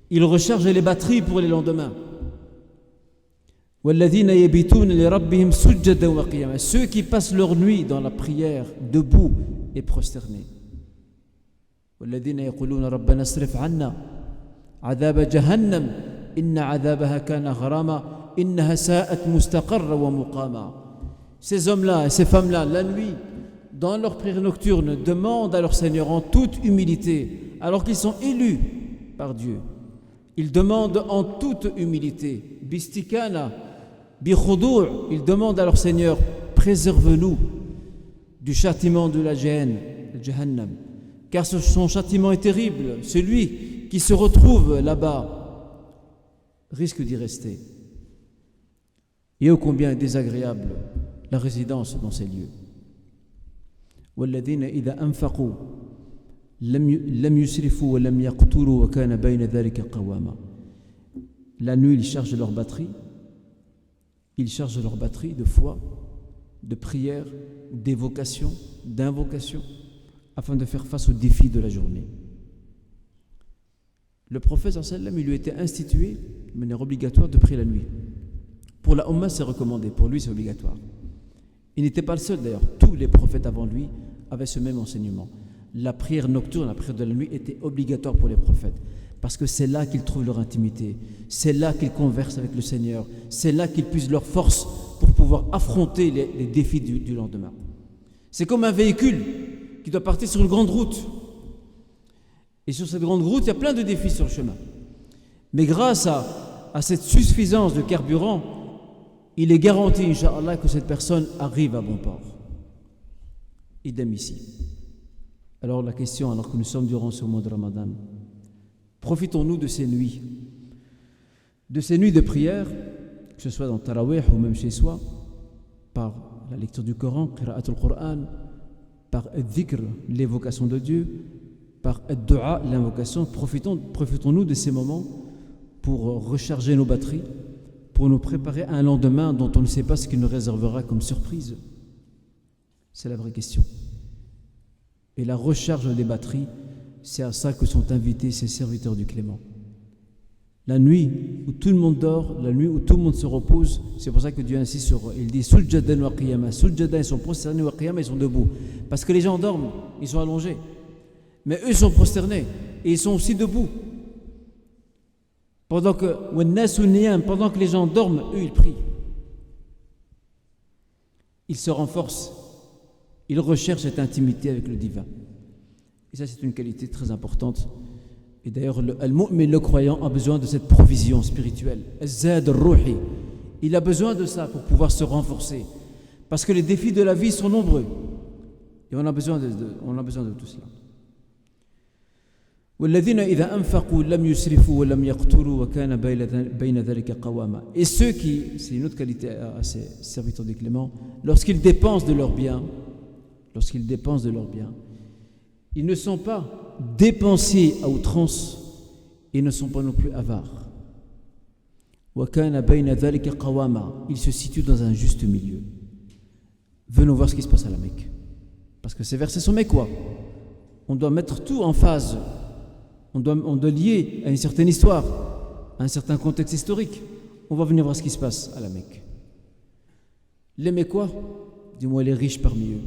Ils rechargent les batteries pour les lendemains. وَالَّذِينَ يَبِيتُونَ لِرَبِّهِمْ سُجَّدًا وَقِيَامًا. Ceux qui passent leur nuit dans la prière, debout et prosternés. وَالَّذِينَ يَقُولُونَ رَبَّنَا اصْرِفْ عَنَّا عَذَابَ جَهَنَّمَ إِنَّ عَذَابَهَا كَانَ غَرَامًا إِنَّهَا سَاءَتْ مُسْتَقَرًّا وَمُقَامًا. Ces hommes-là et ces femmes-là, la nuit, dans leur prière nocturne, demandent à leur Seigneur en toute humilité, alors qu'ils sont élus par Dieu. Ils demandent en toute humilité, bistikana, bikhudur, ils demandent à leur Seigneur, préserve-nous du châtiment de la Jahannam, le Jahannam, car son châtiment est terrible. Celui qui se retrouve là-bas risque d'y rester. Et ô combien est désagréable la résidence dans ces lieux. وَالَّذِينَ إِذَا أَنفَقُوا لَمْ يُسْرِفُوا وَلَمْ يَقْتُرُوا وَكَانَ بَيْنَ ذَلِكَ قَوَامًا. La nuit, ils chargent leur batterie. Ils chargent leur batterie de foi, de prière, d'évocation, d'invocation, afin de faire face aux défis de la journée. Le prophète sallallahu alayhi wa sallam, il lui était institué de manière obligatoire de prier la nuit. Pour la Ummah, c'est recommandé. Pour lui, c'est obligatoire. Il n'était pas le seul d'ailleurs. Tous les prophètes avant lui avaient ce même enseignement. La prière nocturne, la prière de la nuit était obligatoire pour les prophètes. Parce que c'est là qu'ils trouvent leur intimité. C'est là qu'ils conversent avec le Seigneur. C'est là qu'ils puisent leur force pour pouvoir affronter les défis du lendemain. C'est comme un véhicule qui doit partir sur une grande route. Et sur cette grande route, il y a plein de défis sur le chemin. Mais grâce à cette suffisance de carburant, il est garanti, Inch'Allah, que cette personne arrive à bon port. Idem ici. Alors la question, alors que nous sommes durant ce mois de Ramadan, profitons-nous de ces nuits de prière, que ce soit dans Tarawih ou même chez soi, par la lecture du Coran, Qira'atul Qur'an, par Dhikr, l'évocation de Dieu, par Dua, l'invocation. Profitons-nous de ces moments pour recharger nos batteries, pour nous préparer à un lendemain dont on ne sait pas ce qu'il nous réservera comme surprise. C'est la vraie question. Et la recharge des batteries, c'est à ça que sont invités ces serviteurs du Clément. La nuit où tout le monde dort, la nuit où tout le monde se repose, c'est pour ça que Dieu insiste sur, il dit Sujjadan wa qiyama. Sujjadan, ils sont prosternés, wa qiyama, ils sont debout. Parce que les gens dorment, ils sont allongés. Mais eux, ils sont prosternés et ils sont aussi debout. Pendant que les gens dorment, eux, ils prient. Ils se renforcent. Ils recherchent cette intimité avec le divin. Et ça, c'est une qualité très importante. Et d'ailleurs, le croyant a besoin de cette provision spirituelle. Zad al-Ruhi. Il a besoin de ça pour pouvoir se renforcer. Parce que les défis de la vie sont nombreux. Et on a besoin de tout cela. وَالَّذِينَ إِذَا أَنفَقُوا لَمْ يُسْرِفُوا وَلَمْ يَقْتُرُوا وَكَانَ بَيْنَ ذَلِكَ قَوَامًا. Et ceux qui, c'est une autre qualité à ces serviteurs du Clément, lorsqu'ils dépensent de leurs biens, ils ne sont pas dépensiers à outrance et ne sont pas non plus avares. وَكَانَ بَيْنَ ذَلِكَ قَوَامًا. Ils se situent dans un juste milieu. Venons voir ce qui se passe à la Mecque. Parce que ces versets sont mecquois. On doit mettre tout en phase. On doit lier à une certaine histoire, un certain contexte historique. On va venir voir ce qui se passe à la Mecque. Les Mécois, du moins les riches parmi eux,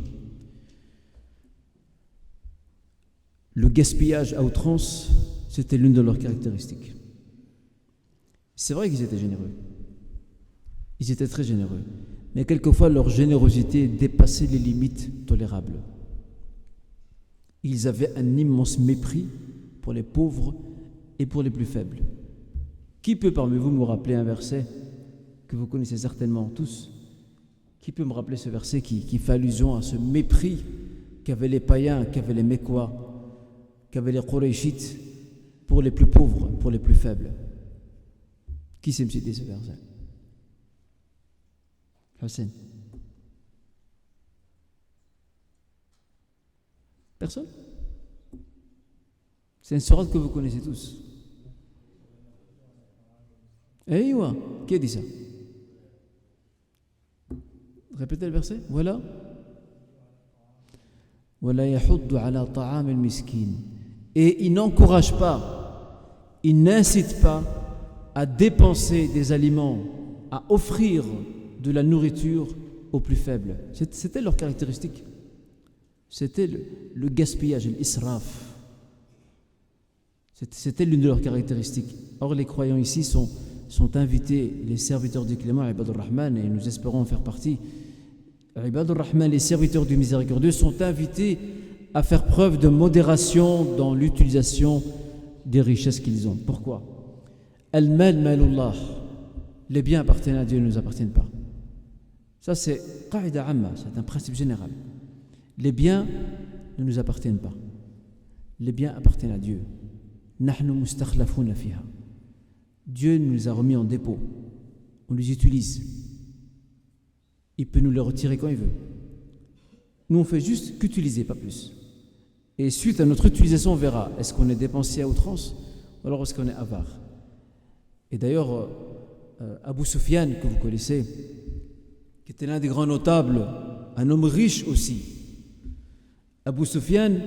le gaspillage à outrance, c'était l'une de leurs caractéristiques. C'est vrai qu'ils étaient généreux. Ils étaient très généreux. Mais quelquefois, leur générosité dépassait les limites tolérables. Ils avaient un immense mépris pour les pauvres et pour les plus faibles. Qui peut parmi vous me rappeler un verset que vous connaissez certainement tous? Qui peut me rappeler ce verset qui fait allusion à ce mépris qu'avaient les païens, qu'avaient les Mécois, qu'avaient les Qurayshites pour les plus pauvres, pour les plus faibles? Qui sait me citer ce verset? Hussein? Personne? C'est une sourate que vous connaissez tous. Eh ouais, qui a dit ça? Répétez le verset. Voilà. Wala yahuddu ala ta'am al-miskin. Et il n'encourage pas, il n'incite pas à dépenser des aliments, à offrir de la nourriture aux plus faibles. C'était leur caractéristique. C'était le gaspillage, l'israf. C'était l'une de leurs caractéristiques. Or, les croyants ici sont invités, les serviteurs du Clément, Ibadur Rahman, et nous espérons en faire partie. Ibadur Rahman, les serviteurs du Miséricordieux, sont invités à faire preuve de modération dans l'utilisation des richesses qu'ils ont. Pourquoi? Al-mal malullah. Les biens appartiennent à Dieu, ne nous appartiennent pas. Ça, c'est qaïda amma, c'est un principe général. Les biens ne nous appartiennent pas. Les biens appartiennent à Dieu. Nahnu mustakhlafuna fiha. Dieu nous les a remis en dépôt. On les utilise. Il peut nous les retirer quand il veut. Nous, on fait juste qu'utiliser, pas plus. Et suite à notre utilisation, on verra est-ce qu'on est dépensier à outrance ou alors est-ce qu'on est avare. Et d'ailleurs, Abu Sufyan, que vous connaissez, qui était l'un des grands notables, un homme riche aussi. Abu Sufyan,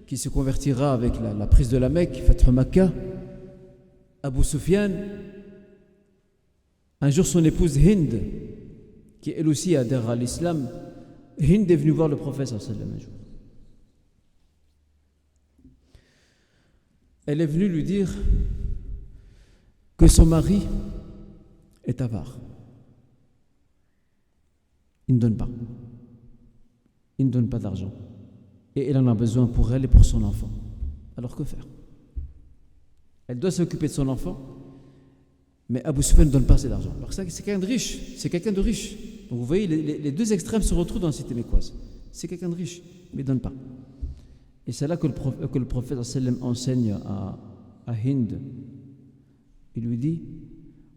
qui se convertira avec la prise de la Mecque, Fath Makkah. Abu Sufyan, un jour son épouse Hind, qui elle aussi adhère à l'islam, Hind est venue voir le prophète sallallahu alayhi wa sallam un jour. Elle est venue lui dire que son mari est avare. Il ne donne pas. Il ne donne pas d'argent. Et elle en a besoin pour elle et pour son enfant. Alors que faire? Elle doit s'occuper de son enfant, mais Abu Sufyan ne donne pas assez d'argent. Alors c'est quelqu'un de riche, c'est quelqu'un de riche. Donc vous voyez, les deux extrêmes se retrouvent dans la cité mécoise. C'est quelqu'un de riche, mais il ne donne pas. Et c'est là que le prophète sallam enseigne à Hind. Il lui dit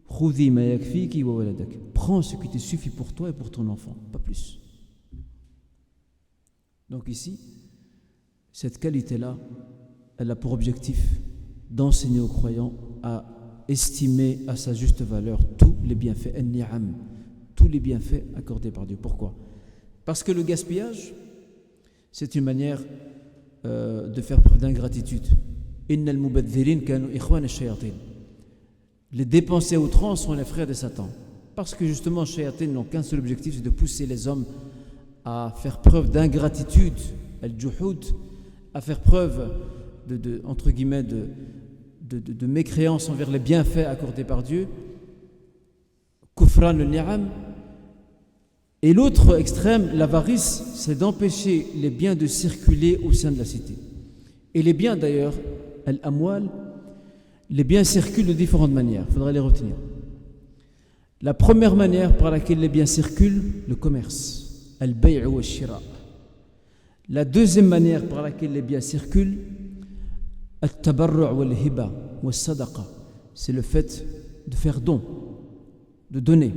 Khudhi ma yakfiki wa waladak. Prends ce qui te suffit pour toi et pour ton enfant, pas plus. Donc ici, cette qualité-là, elle a pour objectif d'enseigner aux croyants à estimer à sa juste valeur tous les bienfaits, an-ni'am, tous les bienfaits accordés par Dieu. Pourquoi? Parce que le gaspillage, c'est une manière de faire preuve d'ingratitude. Innal mubadhirin kanu ikhwan ash-shayatin. Les dépensés à outrance sont les frères de Satan. Parce que justement, les shayatin n'ont qu'un seul objectif, c'est de pousser les hommes à faire preuve d'ingratitude, al-juhud, à faire preuve entre guillemets, de mécréance envers les bienfaits accordés par Dieu, kufran al-ni'am. Et l'autre extrême, l'avarice, c'est d'empêcher les biens de circuler au sein de la cité. Et les biens d'ailleurs, al-amwal, les biens circulent de différentes manières, il faudra les retenir. La première manière par laquelle les biens circulent, le commerce, al-bay' wa al-shira. La deuxième manière par laquelle les biens circulent, al-tabarru' wa al-hiba wa al-sadaqa, c'est le fait de faire don, de donner,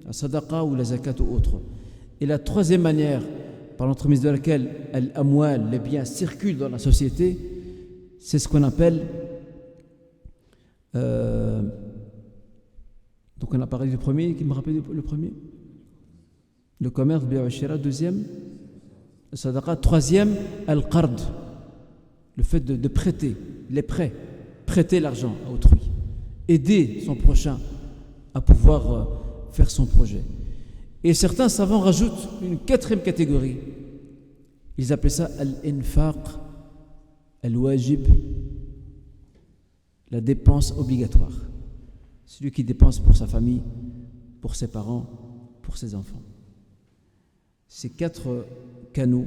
la sadaqa ou la zakat ou autre. Et la troisième manière par l'entremise de laquelle al-amwal, les biens circulent dans la société, c'est ce qu'on appelle donc on a parlé du premier, qui me rappelle le premier? Le commerce, bi'ashira. Deuxième, le sadaqa. Troisième, al-qard, le fait de prêter, les prêts, prêter l'argent à autrui. aider son prochain à pouvoir faire son projet. Et certains savants rajoutent une quatrième catégorie. Ils appellent ça al-infaq, al-wajib, la dépense obligatoire. Celui qui dépense pour sa famille, pour ses parents, pour ses enfants. Ces 4 canaux,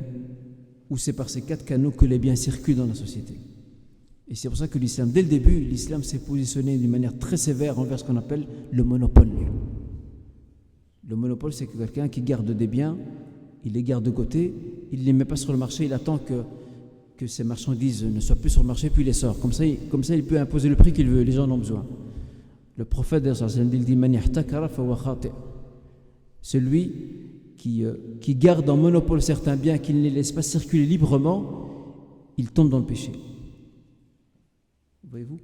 ou c'est par ces 4 canaux que les biens circulent dans la société. Et c'est pour ça que l'islam, dès le début, l'islam s'est positionné d'une manière très sévère envers ce qu'on appelle le monopole. Le monopole, c'est que quelqu'un qui garde des biens, il les garde de côté, il ne les met pas sur le marché, il attend que ces marchandises ne soient plus sur le marché, puis il les sort. Comme ça, il peut imposer le prix qu'il veut, les gens en ont besoin. Le prophète, il dit celui qui garde en monopole certains biens, qu'il ne les laisse pas circuler librement, il tombe dans le péché. Voyez-vous?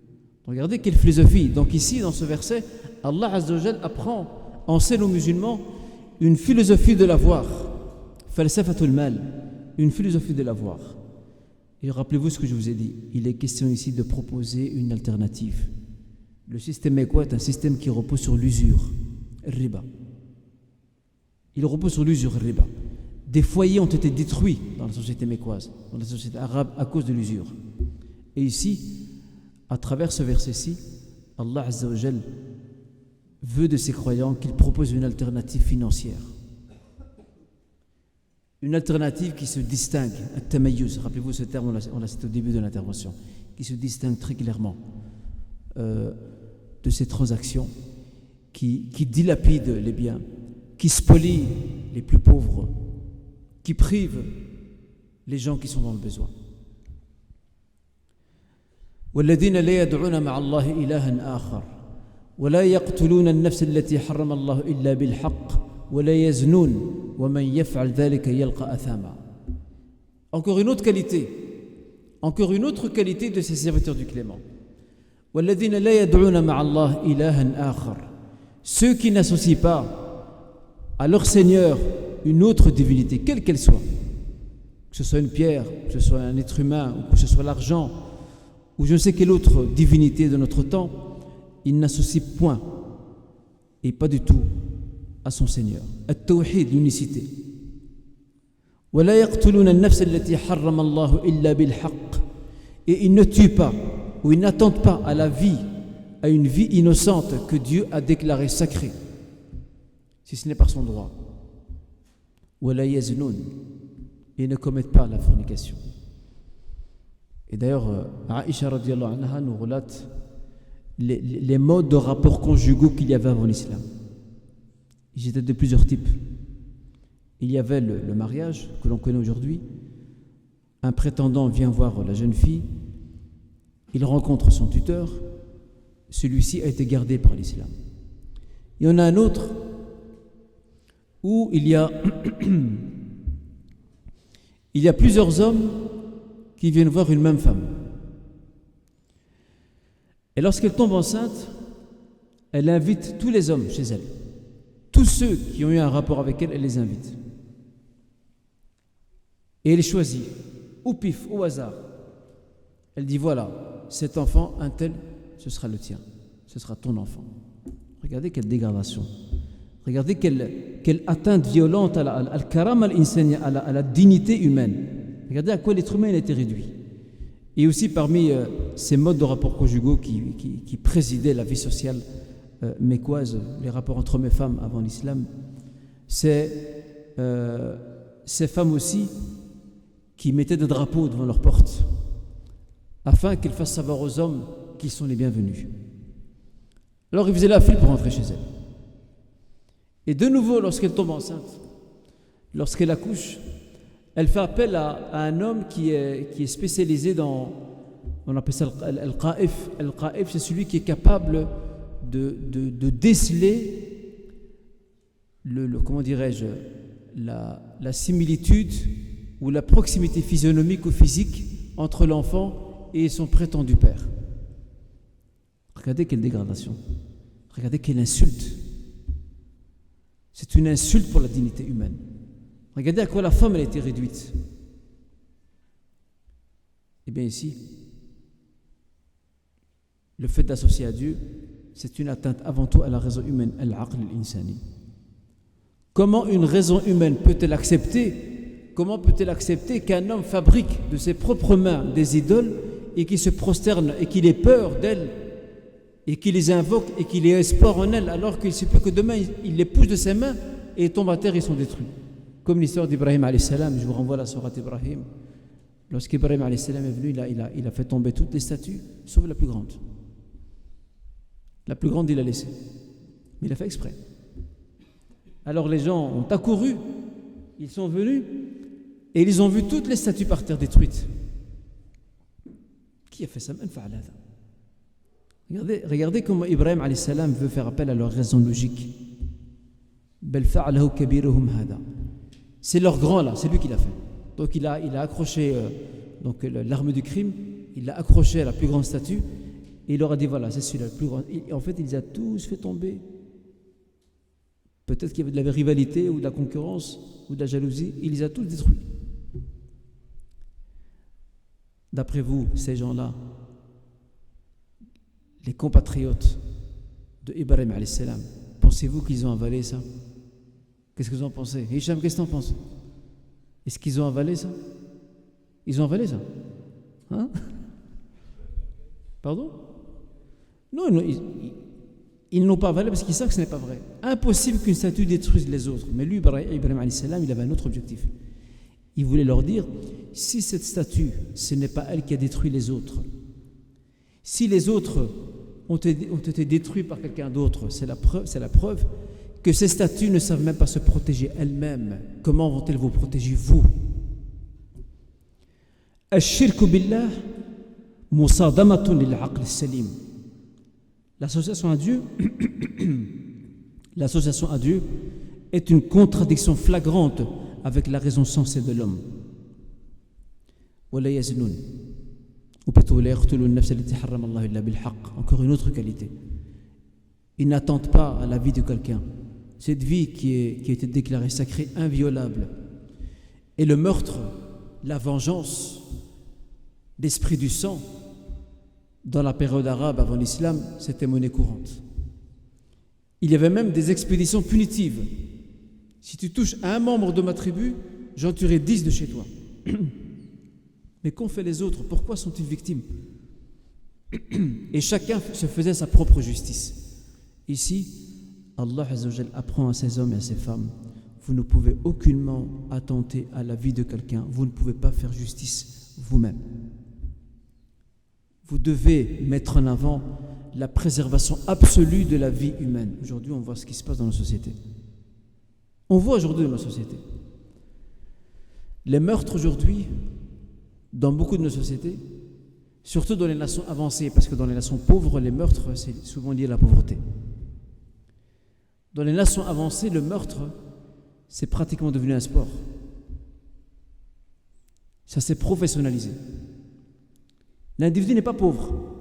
Regardez quelle philosophie. Donc ici, dans ce verset, Allah Azza wa Jal enseigne aux musulmans une philosophie de l'avoir. Falsafatul mal, une philosophie de l'avoir. Et rappelez-vous ce que je vous ai dit. Il est question ici de proposer une alternative. Le système est quoi? C'est un système qui repose sur l'usure, riba. Il repose sur l'usure, riba. Des foyers ont été détruits dans la société mécoise, dans la société arabe, à cause de l'usure. Et ici, à travers ce verset-ci, Allah Azza wa Jal veut de ses croyants qu'ils proposent une alternative financière. Une alternative qui se distingue, un tamayyuz, rappelez-vous ce terme, on l'a cité au début de l'intervention, qui se distingue très clairement de ces transactions, qui dilapident les biens, qui spolient les plus pauvres, qui privent les gens qui sont dans le besoin. والذين لا يدعون مع الله إلها آخر ولا يقتلون النفس التي حرم الله إلا بالحق ولا يزنون ومن يفعل ذلك يلقى أثاما. Encore une autre qualité de ces serviteurs du Clément. والذين لا يدعون مع الله إلها آخر. Ceux qui n'associent pas à leur Seigneur une autre divinité, quelle qu'elle soit, que ce soit une pierre, que ce soit un être humain, ou que ce soit l'argent, ou je ne sais quelle autre divinité de notre temps, il n'associe point, et pas du tout, à son Seigneur. At-tawhid, l'unicité. وَلَا يَقْتُلُونَ النَّفْسَ الَّتِي حَرَّمَ اللَّهُ إِلَّا بِالْحَقِّ. Et ils ne tuent pas, ou ils n'attendent pas à la vie, à une vie innocente que Dieu a déclarée sacrée, si ce n'est par son droit. وَلَا يَزْنُونَ. Et ne commettent pas la fornication. Et d'ailleurs, Aïcha radiyallahu anha nous relate les modes de rapports conjugaux qu'il y avait avant l'islam. Ils étaient de plusieurs types. Il y avait le mariage que l'on connaît aujourd'hui. Un prétendant vient voir la jeune fille, il rencontre son tuteur, celui-ci a été gardé par l'islam. Il y en a un autre où il y a plusieurs hommes qui viennent voir une même femme. Et lorsqu'elle tombe enceinte, elle invite tous les hommes chez elle. Tous ceux qui ont eu un rapport avec elle, elle les invite. Et elle choisit, au pif, au hasard. Elle dit, voilà, cet enfant, un tel, ce sera le tien. Ce sera ton enfant. Regardez quelle dégradation. Regardez quelle atteinte violente à la dignité humaine. Regardez à quoi l'être humain a été réduit. Et aussi parmi ces modes de rapports conjugaux qui présidaient la vie sociale mécoise, les rapports entre hommes et femmes avant l'islam, c'est ces femmes aussi qui mettaient des drapeaux devant leurs portes afin qu'elles fassent savoir aux hommes qu'ils sont les bienvenus. Alors ils faisaient la file pour rentrer chez elles. Et de nouveau, lorsqu'elle tombe enceinte, lorsqu'elle accouche, elle fait appel à un homme qui est spécialisé dans, on appelle ça al-qa'if. Al-qa'if, c'est celui qui est capable de déceler comment dirais-je, la similitude ou la proximité physionomique ou physique entre l'enfant et son prétendu père. Regardez quelle dégradation. Regardez quelle insulte. C'est une insulte pour la dignité humaine. Regardez à quoi la femme elle a été réduite. Eh bien ici, le fait d'associer à Dieu, c'est une atteinte avant tout à la raison humaine, al-aql al-insani. Comment une raison humaine peut-elle accepter qu'un homme fabrique de ses propres mains des idoles et qu'il se prosterne et qu'il ait peur d'elles et qu'il les invoque et qu'il ait espoir en elles alors qu'il se peut que demain il les pousse de ses mains et ils tombent à terre et ils sont détruits. Comme l'histoire d'Ibrahim alayhi salam, je vous renvoie à la sourate Ibrahim. Lorsqu'Ibrahim alayhi salam est venu, il a fait tomber toutes les statues, sauf la plus grande. La plus grande, il l'a laissée. Mais il a fait exprès. Alors les gens ont accouru, ils sont venus et ils ont vu toutes les statues par terre détruites. Qui a fait ça? Regardez comment Ibrahim alayhi salam veut faire appel à leur raison logique. C'est leur grand là, c'est lui qui l'a fait. Donc il a accroché l'arme du crime, il l'a accroché à la plus grande statue et il leur a dit voilà, c'est celui-là le plus grand. Et en fait, il les a tous fait tomber. Peut-être qu'il y avait de la rivalité ou de la concurrence ou de la jalousie, il les a tous détruits. D'après vous, ces gens-là, les compatriotes de Ibrahim alayhi salam, pensez-vous qu'ils ont avalé ça? Qu'est-ce que vous en pensez? Hicham, qu'est-ce que tu en penses? Est-ce qu'ils ont avalé ça? Ils ont avalé ça? Hein? Pardon? Non, ils n'ont pas avalé parce qu'ils savent que ce n'est pas vrai. Impossible qu'une statue détruise les autres. Mais lui, Ibrahim alayhi salam, il avait un autre objectif. Il voulait leur dire, si cette statue, ce n'est pas elle qui a détruit les autres, si les autres ont été détruits par quelqu'un d'autre, c'est la preuve que ces statues ne savent même pas se protéger elles-mêmes. Comment vont-elles vous protéger, vous? Ash-shirku billah musadamatun lil-aql salim. L'association à Dieu est une contradiction flagrante avec la raison sensée de l'homme. Wala yaznun. Ou plutôt la yaqtulun an-nafs allati harrama Allah illa bil haqq. Encore une autre qualité. Ils n'attendent pas à la vie de quelqu'un. Cette vie qui a été déclarée sacrée, inviolable. Et le meurtre, la vengeance, l'esprit du sang, dans la période arabe avant l'islam, c'était monnaie courante. Il y avait même des expéditions punitives. Si tu touches à un membre de ma tribu, j'en tuerai 10 de chez toi. Mais qu'ont fait les autres? Pourquoi sont-ils victimes? Et chacun se faisait sa propre justice. Ici, Allah Azzawajal apprend à ces hommes et à ces femmes, vous ne pouvez aucunement attenter à la vie de quelqu'un, vous ne pouvez pas faire justice vous-même. Vous devez mettre en avant la préservation absolue de la vie humaine. Aujourd'hui, on voit ce qui se passe dans nos sociétés. On voit aujourd'hui dans nos sociétés. Les meurtres aujourd'hui, dans beaucoup de nos sociétés, surtout dans les nations avancées, parce que dans les nations pauvres, les meurtres, c'est souvent lié à la pauvreté. Dans les nations avancées, le meurtre, c'est pratiquement devenu un sport. Ça s'est professionnalisé. L'individu n'est pas pauvre,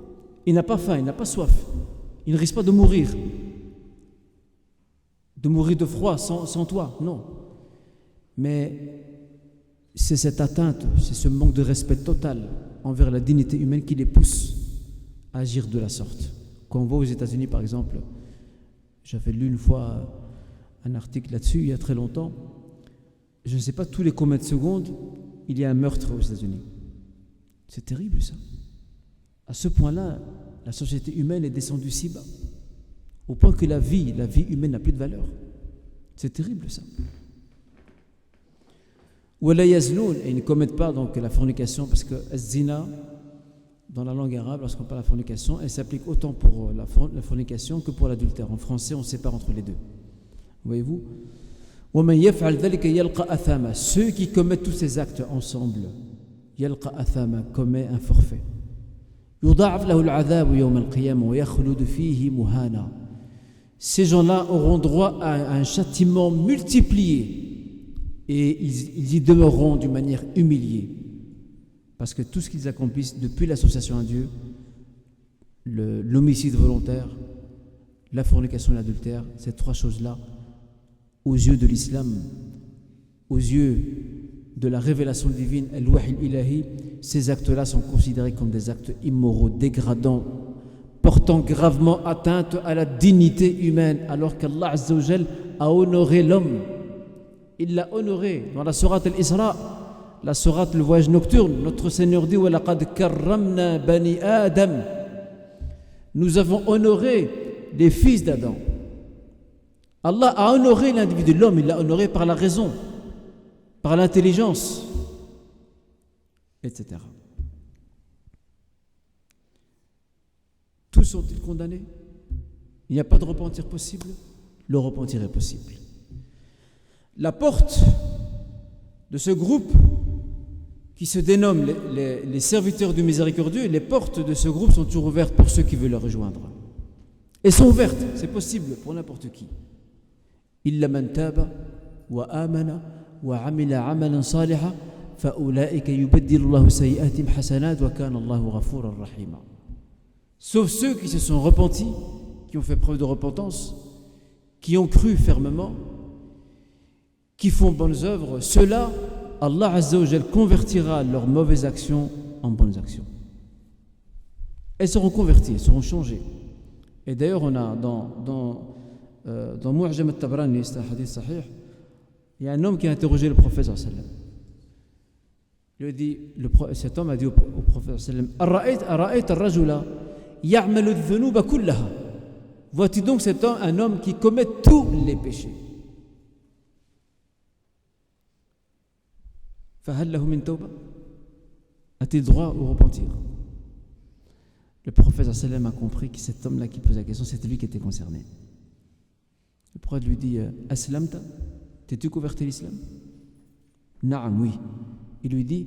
il n'a pas faim, il n'a pas soif, il ne risque pas de mourir de froid sans toi, non. Mais c'est cette atteinte, c'est ce manque de respect total envers la dignité humaine qui les pousse à agir de la sorte. Quand on voit aux États-Unis, par exemple, j'avais lu une fois un article là-dessus, il y a très longtemps, je ne sais pas tous les combien de secondes, il y a un meurtre aux États-Unis. C'est terrible ça. À ce point-là, la société humaine est descendue si bas, au point que la vie humaine n'a plus de valeur. C'est terrible ça. Wala yaznoun, et ils ne commettent pas donc la fornication, parce que zina, dans la langue arabe, lorsqu'on parle de la fornication, elle s'applique autant pour la fornication que pour l'adultère. En français, on sépare entre les deux. Voyez-vous? وَمَنْ يَفْعَلْ ذَلِكَ يَلْقَ أَثَامًا. Ceux qui commettent tous ces actes ensemble, يَلْقَ أَثَامًا, commet un forfait. يُضَاعَفْ لَهُ الْعَذَابُ يَوْمَ الْقِيَامَةِ وَيَخْلُدُ فِيهِ مُهَانًا. Ces gens-là auront droit à un châtiment multiplié et ils y demeureront d'une manière humiliée. Parce que tout ce qu'ils accomplissent depuis l'association à Dieu, l'homicide volontaire, la fornication et l'adultère, ces trois choses-là, aux yeux de l'islam, aux yeux de la révélation divine, al-wahy ilahi, ces actes-là sont considérés comme des actes immoraux, dégradants, portant gravement atteinte à la dignité humaine, alors qu'Allah Azza wa Jal a honoré l'homme. Il l'a honoré dans la sourate Al-Isra, la sourate le voyage nocturne. Notre Seigneur dit وَلَقَدْ كَرَّمْنَا بَنِي آدَمَ. Nous avons honoré les fils d'Adam. Allah a honoré l'individu, l'homme, il l'a honoré par la raison, par l'intelligence, etc. Tous sont-ils condamnés? Il n'y a pas de repentir possible? Le repentir est possible. La porte de ce groupe qui se dénomme les serviteurs du miséricordieux, les portes de ce groupe sont toujours ouvertes pour ceux qui veulent le rejoindre. Elles sont ouvertes, c'est possible pour n'importe qui. إلا من تاب وآمن وعمل عملا صالحا فأولئك يبدل الله سيئاتهم حسنات وكان الله غفورا رحيما. Sauf ceux qui se sont repentis, qui ont fait preuve de repentance, qui ont cru fermement, qui font bonnes œuvres, ceux-là, Allah Azza wa Jal convertira leurs mauvaises actions en bonnes actions. Elles seront converties, elles seront changées. Et d'ailleurs, on a dans Mu'jam al-Tabrani, c'est un hadith sahih, il y a un homme qui a interrogé le prophète sallallahu alayhi wa sallam. Il lui a dit, cet homme a dit au prophète sallallahu alayhi wa sallam, Ara'ayta ar-rajula ya'malu adh-dhunuba kullaha. Vois-tu donc cet homme, un homme qui commet tous les péchés? Fahal lahu min tawba? A-t-il droit au repentir? Le prophète sallallahu alayhi wa sallam a compris que cet homme-là qui posait la question, c'était lui qui était concerné. Le prophète lui dit Aslamta, t'es-tu converti à l'islam? Naam, oui. Il lui dit,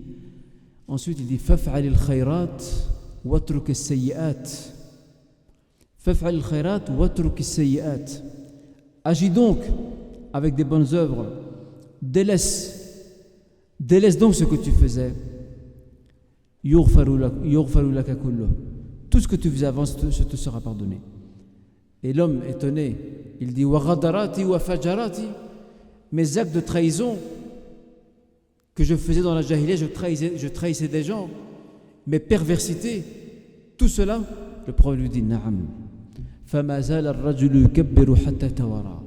ensuite il dit Faf'al al-khayrat watruk as-sayyi'at. Faf'al al-khayrat watruk as-sayyi'at. Agis donc avec des bonnes œuvres, délaisse donc ce que tu faisais. Yughfaru laka kulluh. Tout ce que tu faisais avant, ce te sera pardonné. Et l'homme étonné, il dit Waghadarati wa fajarati, mes actes de trahison que je faisais dans la jahiliya, je trahissais des gens, mes perversités, tout cela, le prophète lui dit Na'am. Fama zala ar-rajulu yukabbiru hatta tawara.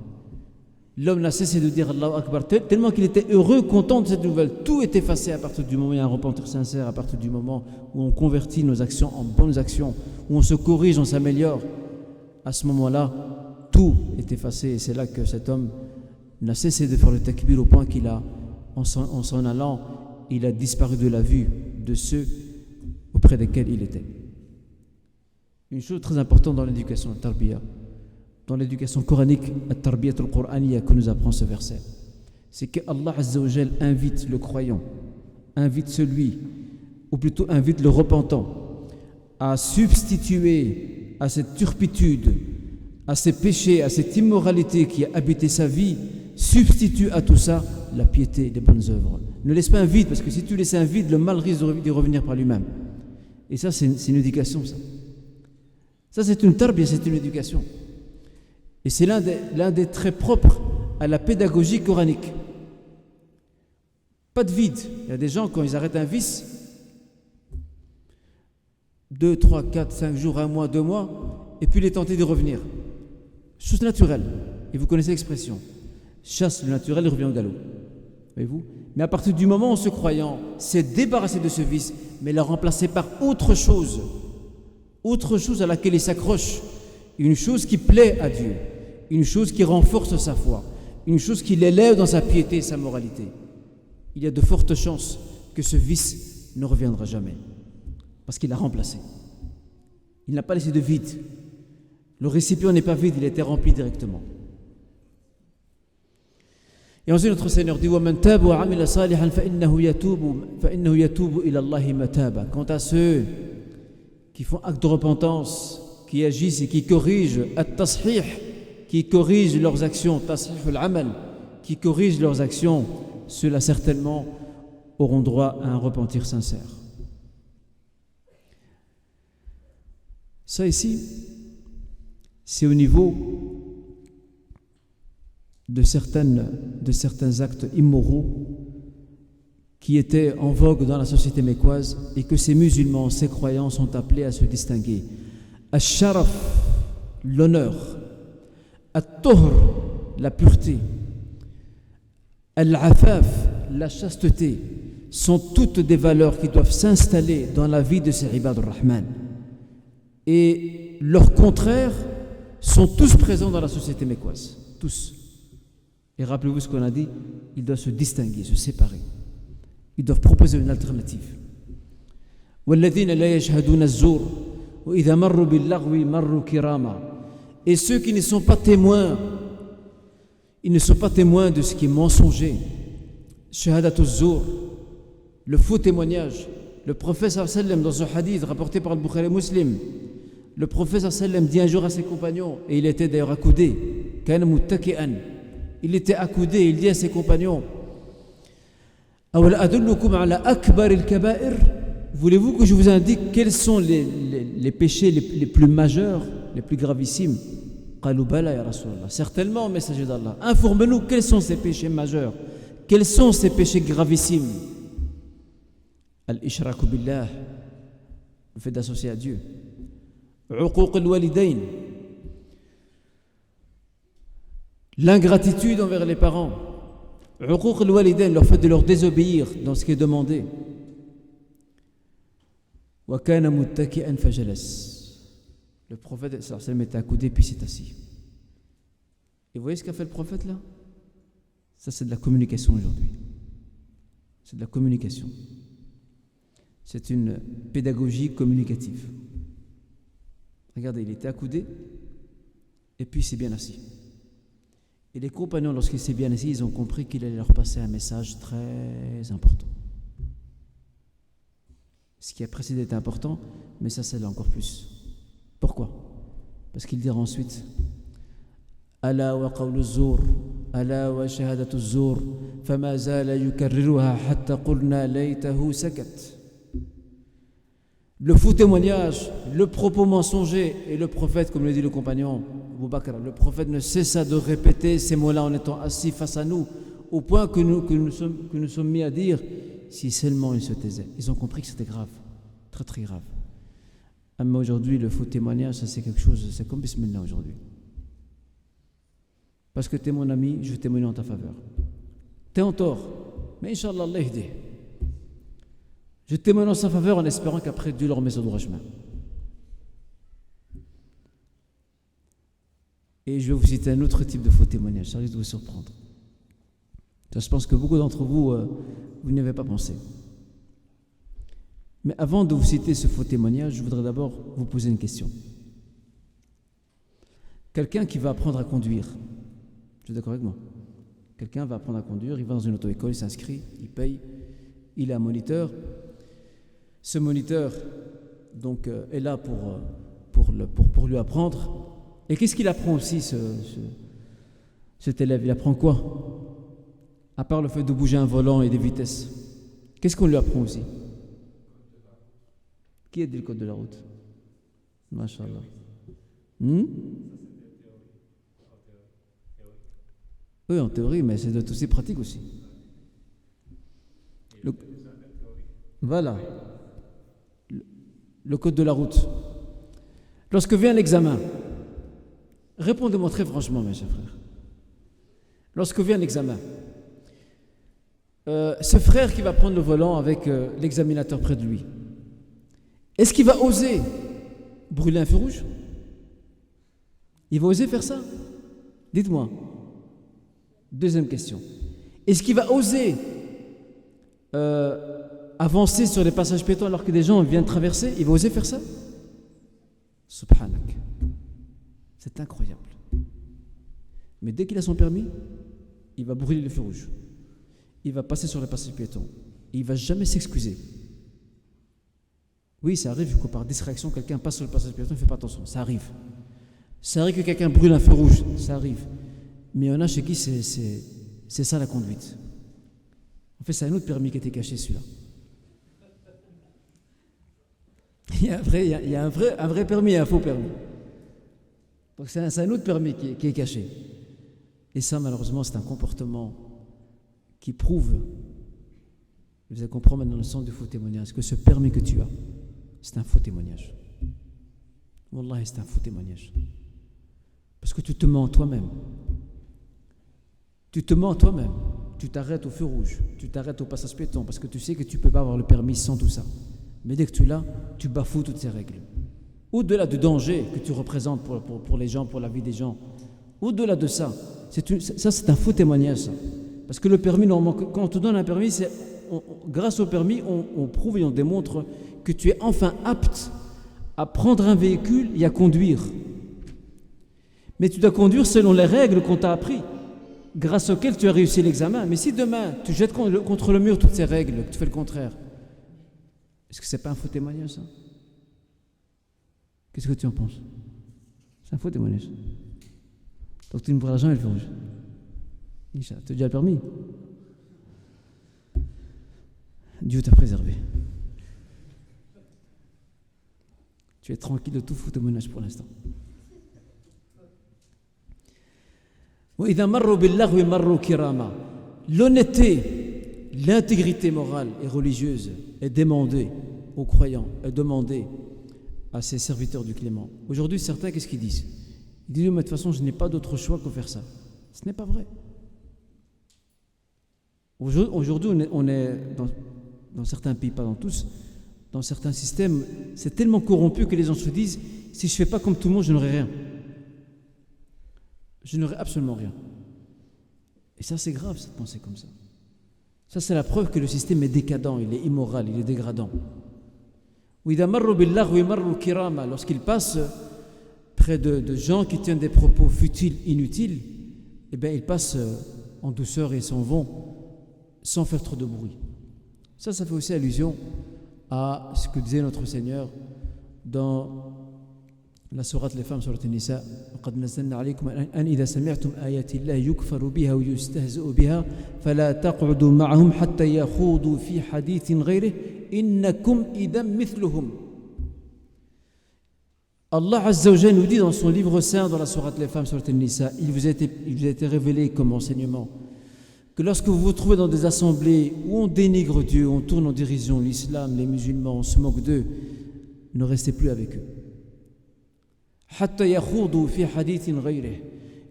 L'homme n'a cessé de dire Allahu Akbar, tellement qu'il était heureux, content de cette nouvelle. Tout est effacé à partir du moment où il y a un repentir sincère, à partir du moment où on convertit nos actions en bonnes actions, où on se corrige, on s'améliore. À ce moment-là, tout est effacé. Et c'est là que cet homme n'a cessé de faire le takbir au point qu'il a, en s'en allant, il a disparu de la vue de ceux auprès desquels il était. Une chose très importante dans l'éducation, la tarbiya, dans l'éducation coranique, la tarbiya al-Qur'aniyya que nous apprend ce verset, c'est que Allah Azza wa Jal invite le croyant, invite celui, ou plutôt invite le repentant, à substituer à cette turpitude, à ces péchés, à cette immoralité qui a habité sa vie, substitue à tout ça la piété, les bonnes œuvres. Ne laisse pas un vide, parce que si tu laisses un vide, le mal risque de revenir par lui-même. Et ça, c'est une éducation, ça. Ça, c'est une tarbiya, c'est une éducation. Et c'est l'un des traits propres à la pédagogie coranique. Pas de vide. Il y a des gens, quand ils arrêtent un vice, 2, 3, 4, 5 jours, 1 mois, 2 mois, et puis il est tenté de revenir. Chose naturelle. Et vous connaissez l'expression. Chasse le naturel et revient au galop. Voyez-vous? Mais à partir du moment où ce croyant s'est débarrassé de ce vice, mais l'a remplacé par autre chose à laquelle il s'accroche, une chose qui plaît à Dieu, une chose qui renforce sa foi, une chose qui l'élève dans sa piété et sa moralité, il y a de fortes chances que ce vice ne reviendra jamais. Parce qu'il l'a remplacé. Il n'a pas laissé de vide. Le récipient n'est pas vide, il a été rempli directement. Et ensuite notre Seigneur dit وَمَنْ تَابَ وَعَمِلَ صَالِحًا فَإِنَّهُ يَتُوبُ إِلَى اللَّهِ مَتَابًا. Quant à ceux qui font acte de repentance, qui agissent et qui corrigent at-tashih, qui corrigent leurs actions, tashih al-amal, qui corrigent leurs actions, ceux-là certainement auront droit à un repentir sincère. Ça ici, c'est au niveau de certains actes immoraux qui étaient en vogue dans la société mécoise et que ces musulmans, ces croyants sont appelés à se distinguer. Al-Sharaf, l'honneur. Al-Tohr, la pureté. Al-Afaf, la chasteté, sont toutes des valeurs qui doivent s'installer dans la vie de ces ibad ar-Rahman. Et leurs contraires sont tous présents dans la société mécoise. Tous. Et rappelez-vous ce qu'on a dit, ils doivent se distinguer, se séparer. Ils doivent proposer une alternative. Et ceux qui ne sont pas témoins, ils ne sont pas témoins de ce qui est mensonger. Shahadatul Zour, le faux témoignage. Le prophète sallam dans un hadith rapporté par le Bukhari Muslim, le prophète sallam dit un jour à ses compagnons, et il était d'ailleurs accoudé, kana muttaki'an, il était accoudé, il dit à ses compagnons, awala adullukum ala akbar al-kaba'ir, voulez-vous que je vous indique quels sont les péchés les plus majeurs, les plus gravissimes? Qalu bala ya Rasulallah, certainement, messager d'Allah, informez-nous quels sont ces péchés majeurs, quels sont ces péchés gravissimes? Al-ishraku billah, le fait d'associer à Dieu. Uquq al-walidayn, l'ingratitude envers les parents. Uquq al-walidayn, le fait de leur désobéir dans ce qui est demandé. Wa kana muttaki'an fajalas, le prophète sallallahu alayhi wa sallam était accoudé puis s'est assis. Et vous voyez ce qu'a fait le prophète là? Ça c'est de la communication aujourd'hui. C'est de la communication. C'est une pédagogie communicative. Regardez, il était accoudé et puis il s'est bien assis. Et les compagnons, lorsqu'il s'est bien assis, ils ont compris qu'il allait leur passer un message très important. Ce qui a précédé était important, mais ça, c'est encore plus. Pourquoi? Parce qu'il dira ensuite Ala wa qawlu zour, ala wa shahadatu zour, fama zala yukarriruha hatta qulna laytahu sakat. Le faux témoignage, le propos mensonger, et le prophète, comme le dit le compagnon Abu Bakr, le prophète ne cessa de répéter ces mots-là en étant assis face à nous, au point que nous sommes mis à dire si seulement ils se taisaient. Ils ont compris que c'était grave, très très grave. Mais aujourd'hui, le faux témoignage, ça c'est quelque chose, c'est comme Bismillah aujourd'hui. Parce que tu es mon ami, je vais témoigner en ta faveur. Tu es en tort, mais Inch'Allah, Allah yahdi. Je témoigne en sa faveur en espérant qu'après Dieu leur met sur le droit chemin. Et je vais vous citer un autre type de faux témoignage, ça risque de vous surprendre. Je pense que beaucoup d'entre vous, vous n'y avez pas pensé. Mais avant de vous citer ce faux témoignage, je voudrais d'abord vous poser une question. Quelqu'un qui va apprendre à conduire, vous êtes d'accord avec moi? Quelqu'un va apprendre à conduire, il va dans une auto-école, il s'inscrit, il paye, il a un moniteur. Ce moniteur donc, est là pour lui apprendre. Et qu'est-ce qu'il apprend aussi, cet élève? Il apprend quoi? À part le fait de bouger un volant et des vitesses. Qu'est-ce qu'on lui apprend aussi? Qui a dit le code de la route? Masha'Allah. Oui, en théorie, mais c'est aussi pratique aussi. Voilà. Le code de la route. Lorsque vient l'examen, répondez-moi très franchement, mes chers frères. Lorsque vient l'examen, ce frère qui va prendre le volant avec l'examinateur près de lui, est-ce qu'il va oser brûler un feu rouge? Il va oser faire ça? Dites-moi. Deuxième question. Est-ce qu'il va oser avancer sur les passages piétons alors que des gens viennent traverser? Il va oser faire ça? Subhanak. C'est incroyable. Mais dès qu'il a son permis, il va brûler le feu rouge. Il va passer sur les passages piétons. Et il ne va jamais s'excuser. Oui, ça arrive que par distraction, quelqu'un passe sur le passage piéton et ne fait pas attention. Ça arrive. Ça arrive que quelqu'un brûle un feu rouge. Ça arrive. Mais il y en a chez qui c'est ça la conduite. En fait, c'est un autre permis qui était caché, celui-là. Il y a un vrai permis et un faux permis. Donc c'est un autre permis qui est caché. Et ça, malheureusement, c'est un comportement qui prouve, vous allez comprendre maintenant le sens du faux témoignage, que ce permis que tu as, c'est un faux témoignage. Wallahi, c'est un faux témoignage. Parce que tu te mens toi-même. Tu te mens toi-même. Tu t'arrêtes au feu rouge, tu t'arrêtes au passage piéton parce que tu sais que tu ne peux pas avoir le permis sans tout ça. Mais dès que tu l'as, tu bafoues toutes ces règles. Au-delà du danger que tu représentes pour les gens, pour la vie des gens, au-delà de ça, c'est un faux témoignage, ça. Parce que le permis, normalement, quand on te donne un permis, grâce au permis, on prouve et on démontre que tu es enfin apte à prendre un véhicule et à conduire. Mais tu dois conduire selon les règles qu'on t'a appris, grâce auxquelles tu as réussi l'examen. Mais si demain, tu jettes contre le mur toutes ces règles, que tu fais le contraire, est-ce que c'est pas un faux témoignage, ça? Qu'est-ce que tu en penses? C'est un faux témoignage. Donc tu me prends l'argent et le feu rouge. Inch'Allah, tu as déjà le permis? Dieu t'a préservé. Tu es tranquille de tout faux témoignage pour l'instant. L'honnêteté, l'intégrité morale et religieuse est demandée aux croyants, est demandée à ces serviteurs du Clément. Aujourd'hui, certains, qu'est-ce qu'ils disent? Ils disent, mais de toute façon, je n'ai pas d'autre choix que faire ça. Ce n'est pas vrai. Aujourd'hui, on est dans certains pays, pas dans tous, dans certains systèmes, c'est tellement corrompu que les gens se disent, si je ne fais pas comme tout le monde, je n'aurai rien. Je n'aurai absolument rien. Et ça, c'est grave, cette pensée comme ça. Ça, c'est la preuve que le système est décadent, il est immoral, il est dégradant. Lorsqu'il passe près de gens qui tiennent des propos futiles, inutiles, eh bien, ils passent en douceur et s'en vont sans faire trop de bruit. Ça fait aussi allusion à ce que disait notre Seigneur dans la sourate les femmes, sourate Nisa. قد نزلنا عليكم أن إذا سمعتم آيات الله يكفر بها ويستهزئ بها فلا تقعدوا معهم حتى يخوضوا في حديث غيره إنكم إذا مثلهم. Allah Azza wa Jalla nous dit dans son livre saint, dans la sourate les femmes, sourate Nisa, il vous a été révélé comme enseignement que lorsque vous vous trouvez dans des assemblées où on dénigre Dieu, on tourne en dérision l'islam, les musulmans, on se moque d'eux, ne restez plus avec eux.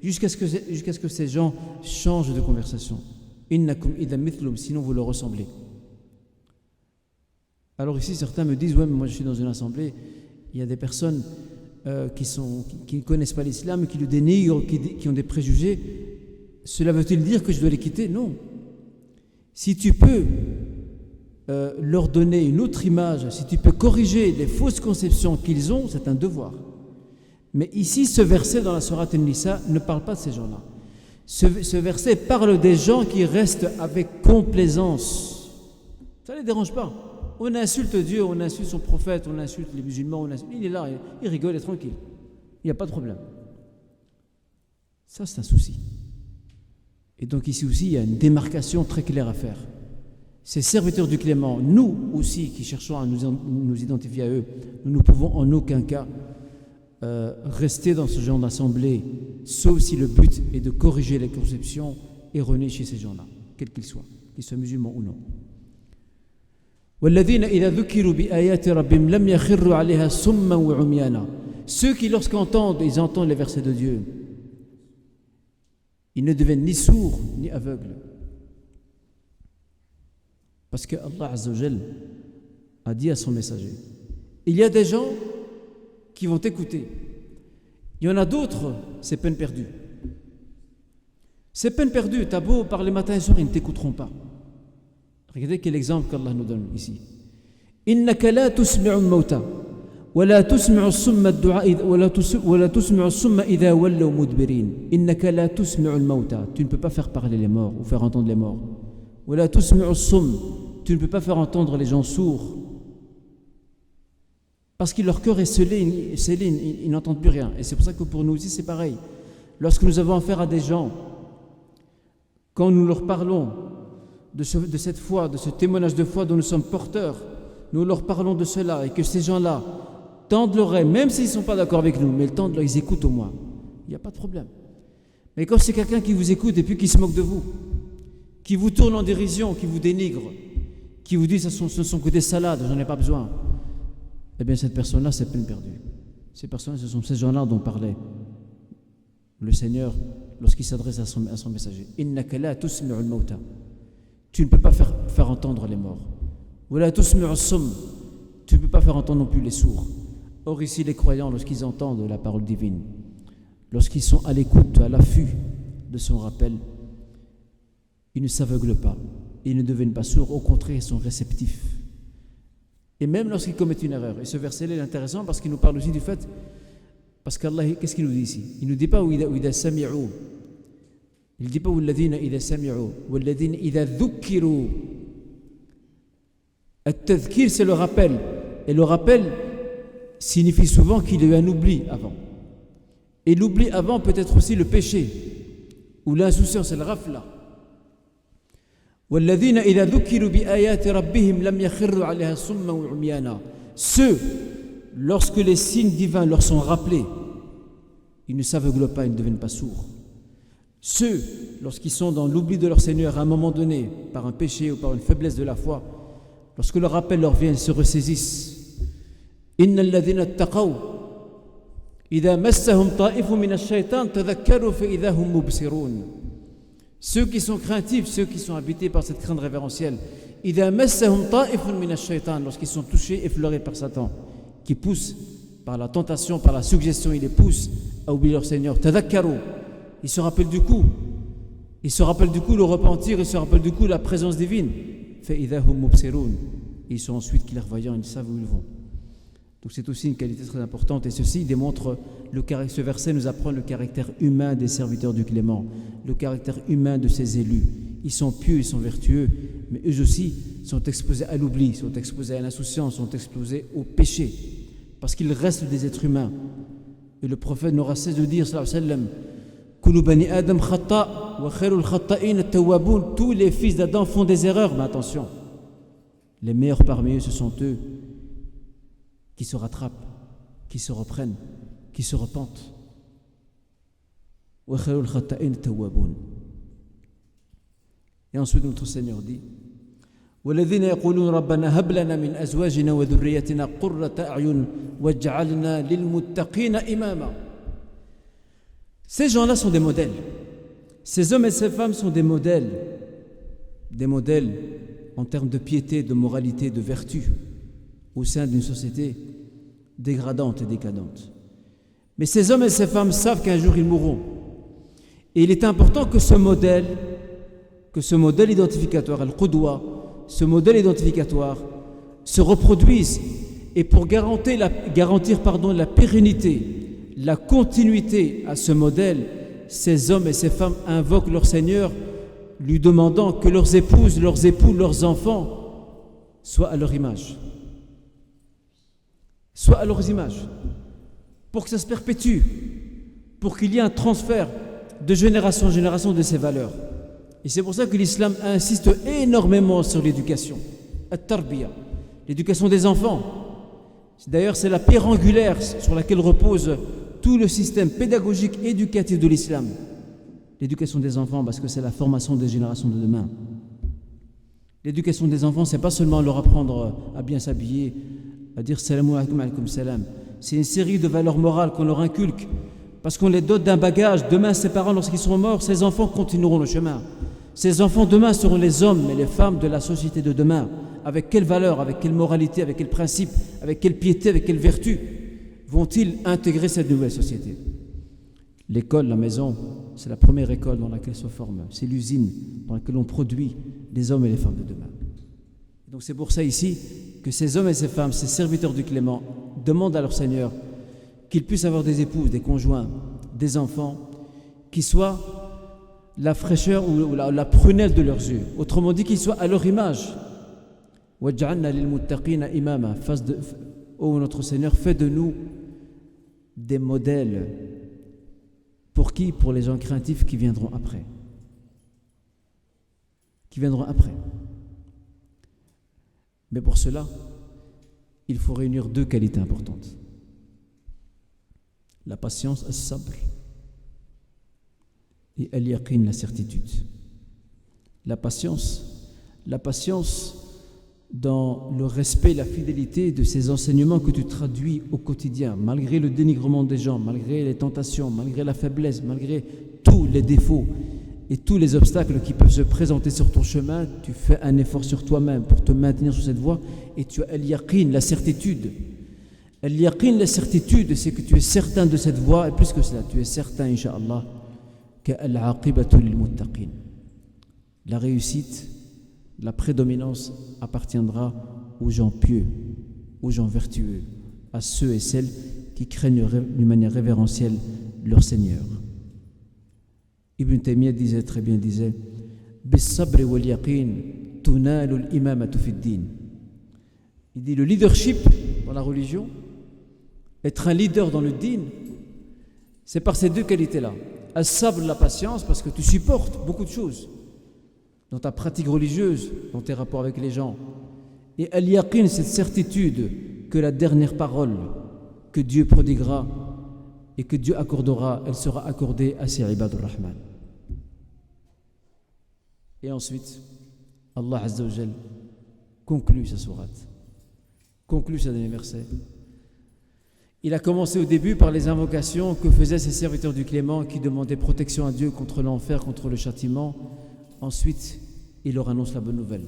Jusqu'à ce que ces gens changent de conversation. Sinon vous leur ressemblez. Alors ici certains me disent, ouais, mais moi je suis dans une assemblée, il y a des personnes qui ne connaissent pas l'islam, qui le dénigrent, qui ont des préjugés. Cela veut-il dire que je dois les quitter? Non. Si tu peux leur donner une autre image, si tu peux corriger les fausses conceptions qu'ils ont, c'est un devoir. Mais ici, ce verset dans la sourate An-Nisa ne parle pas de ces gens-là. Ce verset parle des gens qui restent avec complaisance. Ça ne les dérange pas. On insulte Dieu, on insulte son prophète, on insulte les musulmans, il est là, il rigole, il est tranquille. Il n'y a pas de problème. Ça, c'est un souci. Et donc ici aussi, il y a une démarcation très claire à faire. Ces serviteurs du Clément, nous aussi qui cherchons à nous identifier à eux, nous ne pouvons en aucun cas rester dans ce genre d'assemblée, sauf si le but est de corriger les conceptions erronées chez ces gens-là, quels qu'ils soient musulmans ou non. Ceux qui, lorsqu'entendent, ils entendent les versets de Dieu, ils ne deviennent ni sourds ni aveugles. Parce que Allah Azza wa Jal a dit à son messager, il y a des gens qui vont t'écouter. Il y en a d'autres, c'est peine perdue. C'est peine perdue, t'as beau parler matin et soir, ils ne t'écouteront pas. Regardez quel exemple qu'Allah nous donne ici. Innaka la tusmi'u al-mawta wa la tusmi'u as-summa ad-du'a wa la tusmi'u as-summa idha wallaw mudbirin. Innaka la tusmi'u al-mawta, tu ne peux pas faire parler les morts ou faire entendre les morts. Wa la tusmi'u as-summ, tu ne peux pas faire entendre les gens sourds. Parce que leur cœur est scellé, ils n'entendent plus rien. Et c'est pour ça que pour nous aussi c'est pareil. Lorsque nous avons affaire à des gens, quand nous leur parlons de cette foi, de ce témoignage de foi dont nous sommes porteurs, nous leur parlons de cela et que ces gens-là tendent l'oreille, même s'ils ne sont pas d'accord avec nous, mais ils écoutent au moins. Il n'y a pas de problème. Mais quand c'est quelqu'un qui vous écoute et puis qui se moque de vous, qui vous tourne en dérision, qui vous dénigre, qui vous dit ce ne sont que des salades, j'en ai pas besoin, eh bien cette personne-là, c'est peine perdue. Ces personnes, ce sont ces gens-là dont parlait le Seigneur lorsqu'il s'adresse à son messager. Innaka la tusmi'u al-mauta. Tu ne peux pas faire entendre les morts. Wa la tusmi'u as-summ. Tu ne peux pas faire entendre non plus les sourds. Or ici, les croyants, lorsqu'ils entendent la parole divine, lorsqu'ils sont à l'écoute, à l'affût de son rappel, ils ne s'aveuglent pas, ils ne deviennent pas sourds, au contraire, ils sont réceptifs. Et même lorsqu'ils commettent une erreur, et ce verset-là est intéressant parce qu'il nous parle aussi du fait, parce qu'Allah, qu'est-ce qu'il nous dit ici? Il ne nous dit pas وإذا سمعوا, il ne dit pas والذين إذا سمعوا والذين إذا ذكروا. التذكير, c'est le rappel, et le rappel signifie souvent qu'il y a eu un oubli avant. Et l'oubli avant peut être aussi le péché, ou l'insouciance, c'est le ghafla. وَالَّذِينَ إِذَا ذُكِّرُوا بِآيَاتِ رَبِّهِمْ لَمْ يَخِرُّوا عَلَيْهَا صُمًّا وَعُمْيَانًا. Ceux, lorsque les signes divins leur sont rappelés, ils ne s'aveuglent pas, ils ne deviennent pas sourds. Ceux, lorsqu'ils sont dans l'oubli de leur Seigneur à un moment donné, par un péché ou par une faiblesse de la foi, lorsque le rappel leur vient, ils se ressaisissent. إِنَّ الَّذِينَ اتَّقَوْا إِذَا مَسَّهُمْ طَائِفٌ مِنَ الشَّيْطَانِ تَذَكَّرُوا فَإِذَا هُمْ مُبْصِرُونَ. Ceux qui sont craintifs, ceux qui sont habités par cette crainte révérentielle, إِذَا مَسَّهُمْ طَائِفٌ مِنَ الشَّيْطَانِ, lorsqu'ils sont touchés, effleurés par Satan, qui pousse par la tentation, par la suggestion, il les pousse à oublier leur Seigneur. تَذَكَّرُوا, ils se rappellent du coup, le repentir, ils se rappellent du coup la présence divine. فَإِذَا هُمْ مُبْصِرُونَ, ils sont ensuite clairvoyants, ils savent où ils vont. Donc c'est aussi une qualité très importante, et ceci démontre, ce verset nous apprend le caractère humain des serviteurs du Clément, le caractère humain de ses élus. Ils sont pieux, ils sont vertueux, mais eux aussi sont exposés à l'oubli, sont exposés à l'insouciance, sont exposés au péché, parce qu'ils restent des êtres humains. Et le prophète n'aura cessé de dire, sallallahu alayhi wa sallam, Kullu bani Adam khata wa khairul khata'in at-tawwabun. Tous les fils d'Adam font des erreurs, mais attention, les meilleurs parmi eux, ce sont eux qui se rattrapent, qui se reprennent, qui se repentent. Et ensuite notre Seigneur dit وَالَّذِينَ يَقُولُونَ رَبَّنَا هَبْ لَنَا مِنْ أَزْوَاجِنَا وَذُرِّيَّتِنَا قُرَّةَ أَعْيُنٍ وَاجْعَلْنَا لِلْمُتَّقِينَ إِمَامًا. Ces gens-là sont des modèles. Ces hommes et ces femmes sont des modèles en termes de piété, de moralité, de vertu, au sein d'une société dégradante et décadente. Mais ces hommes et ces femmes savent qu'un jour ils mourront. Et il est important que ce modèle identificatoire, al-Qudwa, ce modèle identificatoire se reproduise. Et pour garantir la pérennité, la continuité à ce modèle, ces hommes et ces femmes invoquent leur Seigneur, lui demandant que leurs épouses, leurs époux, leurs enfants soient à leur image. Soit à leurs images, pour que ça se perpétue, pour qu'il y ait un transfert de génération en génération de ces valeurs. Et c'est pour ça que l'islam insiste énormément sur l'éducation, at-tarbiya, l'éducation des enfants. D'ailleurs, c'est la pierre angulaire sur laquelle repose tout le système pédagogique éducatif de l'islam. L'éducation des enfants, parce que c'est la formation des générations de demain. L'éducation des enfants, c'est pas seulement leur apprendre à bien s'habiller, à dire salam alaykum salam. C'est une série de valeurs morales qu'on leur inculque, parce qu'on les dote d'un bagage. Demain, ces parents, lorsqu'ils seront morts, ces enfants continueront le chemin. Ces enfants demain seront les hommes et les femmes de la société de demain. Avec quelle valeur, avec quelle moralité, avec quel principe, avec quelle piété, avec quelle vertu vont-ils intégrer cette nouvelle société? L'école, la maison, c'est la première école dans laquelle se forme. C'est l'usine dans laquelle on produit les hommes et les femmes de demain. Donc c'est pour ça ici que ces hommes et ces femmes, ces serviteurs du Clément, demandent à leur Seigneur qu'ils puissent avoir des épouses, des conjoints, des enfants, qui soient la fraîcheur ou la prunelle de leurs yeux. Autrement dit, qu'ils soient à leur image. وَاجْعَلْنَا لِلْمُتَّقِينَ إِمَامًا. Ô notre Seigneur, fais de nous des modèles. Pour qui? Pour les gens craintifs qui viendront après. Mais pour cela, il faut réunir deux qualités importantes. La patience, as-sabr, et al-yaqin, la certitude. La patience dans le respect et la fidélité de ces enseignements que tu traduis au quotidien, malgré le dénigrement des gens, malgré les tentations, malgré la faiblesse, malgré tous les défauts et tous les obstacles qui peuvent se présenter sur ton chemin. Tu fais un effort sur toi-même pour te maintenir sur cette voie et tu as al-yaqin, la certitude. Al-yaqin, la certitude, c'est que tu es certain de cette voie, et plus que cela, tu es certain, incha'Allah, que al-aqibatu lil-muttaqin. La réussite, la prédominance appartiendra aux gens pieux, aux gens vertueux, à ceux et celles qui craignent d'une manière révérentielle leur Seigneur. Ibn Taymiyyah disait très bien, disait bis-sabri wal-yaqin tunalu al-imamatu fi ad-din. Il dit le leadership dans la religion, être un leader dans le din, c'est par ces deux qualités-là. As-sabr, la patience, parce que tu supportes beaucoup de choses dans ta pratique religieuse, dans tes rapports avec les gens. Et al-yaqin, cette certitude que la dernière parole que Dieu prodiguera et que Dieu accordera, elle sera accordée à ses ibadur rahman. Et ensuite, Allah Azza wa Jal conclut sa sourate, conclut ce dernier verset. Il a commencé au début par les invocations que faisaient ces serviteurs du Clément qui demandaient protection à Dieu contre l'enfer, contre le châtiment. Ensuite, il leur annonce la bonne nouvelle.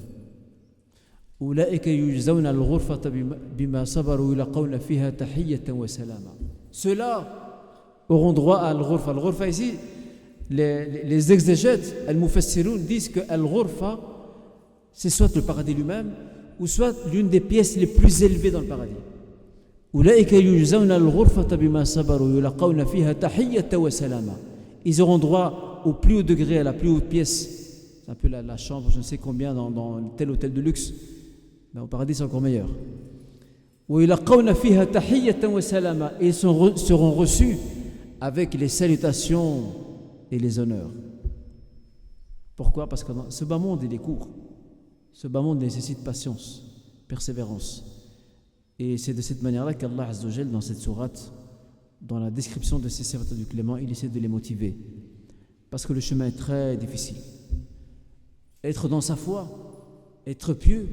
Ceux-là auront droit à al-ghurfa. Al-ghurfa ici, les exégètes, al-mufassiroun, disent que al-ghurfa, c'est soit le paradis lui-même, ou soit l'une des pièces les plus élevées dans le paradis. Ils auront droit au plus haut degré, à la plus haute pièce. C'est un peu la chambre, je ne sais combien, dans tel hôtel de luxe. Mais au paradis, c'est encore meilleur. Et ils seront reçus avec les salutations et les honneurs. Pourquoi? Parce que ce bas monde, il est court. Ce bas monde nécessite patience, persévérance. Et c'est de cette manière-là qu'Allah Azza wa Jal, dans cette sourate, dans la description de ces serviteurs du Clément, il essaie de les motiver. Parce que le chemin est très difficile. Être dans sa foi, être pieux,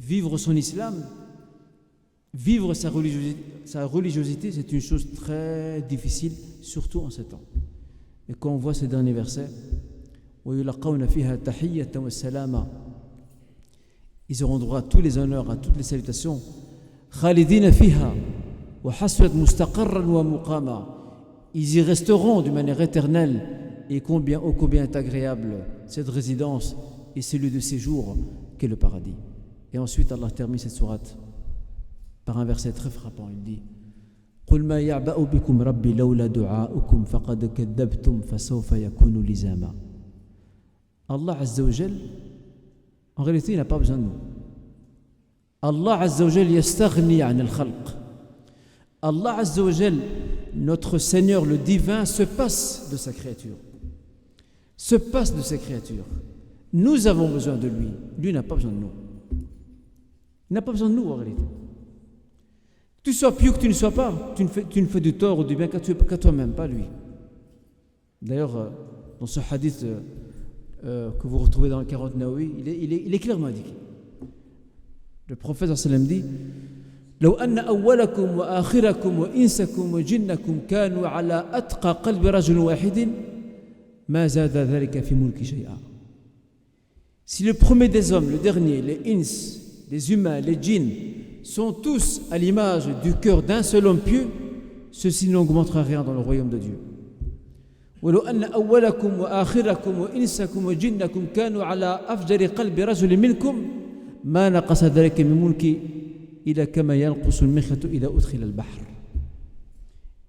vivre son islam, vivre sa religiosité, c'est une chose très difficile, surtout en ces temps. Et quand on voit ces derniers versets, ils auront droit à tous les honneurs, à toutes les salutations. Ils y resteront d'une manière éternelle. Et combien est agréable cette résidence et celui de séjour qu'est le paradis. Et ensuite Allah termine cette sourate par un verset très frappant. Il dit قُلْ مَا يَعْبَأُ بِكُمْ رَبِّي لَوْلَا دُعَاؤُكُمْ فَقَدْ كَذَّبْتُمْ فَسَوْفَ يَكُونُ لِزَامًا. Allah Azza wa Jal, en réalité, il n'a pas besoin de nous. Allah Azza wa Jal yastaghni an al-khalq. Allah Azza wa Jal, notre Seigneur le divin, se passe de sa créature. Se passe de ses créatures. Nous avons besoin de lui. Lui n'a pas besoin de nous. Il n'a pas besoin de nous en réalité. Que tu sois pieux, que tu ne sois pas, tu ne fais du tort ou du bien qu'à toi-même, pas lui. D'ailleurs, dans ce hadith que vous retrouvez dans le 40 Nawawi, il est clairement indiqué. Le prophète sallam dit لو أن أولكم وآخركم وإنسكم وجنكم كانوا على أتقى قلب رجل واحد ما زاد ذلك في ملك شيئا. Si le premier des hommes, le dernier, les ins, les humains, les djinns, sont tous à l'image du cœur d'un seul homme pieux, ceci n'augmentera rien dans le royaume de Dieu. ولو أن أولكم وآخركم وإنسكم وجنكم كانوا على أفجر قلب رجل منكم ما نقص ذلك من ملكي إلى كما ينقص المخيط إذا أدخل البحر.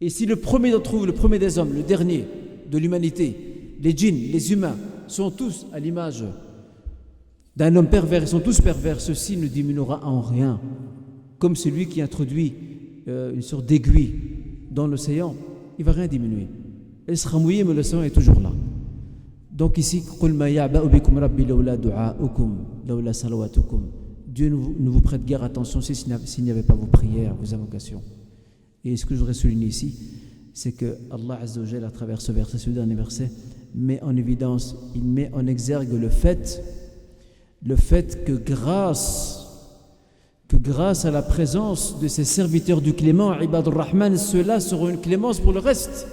Et si le premier d'entre vous, le premier des hommes, le dernier de l'humanité, les djinns, les humains, sont tous à l'image d'un homme pervers, ils sont tous pervers, ceci ne diminuera en rien. Comme celui qui introduit une sorte d'aiguille dans l'océan, il ne va rien diminuer. Elle sera mouillée, mais l'océan est toujours là. Donc ici, Dieu ne vous prête guère attention s'il n'y avait pas vos prières, vos invocations. Et ce que je voudrais souligner ici, c'est que Allah Azza wa Jalla, à travers ce verset, ce dernier verset, met en évidence, il met en exergue le fait que grâce que grâce à la présence de ces serviteurs du Clément, Ibadur Rahman, ceux-là seront une clémence pour le reste.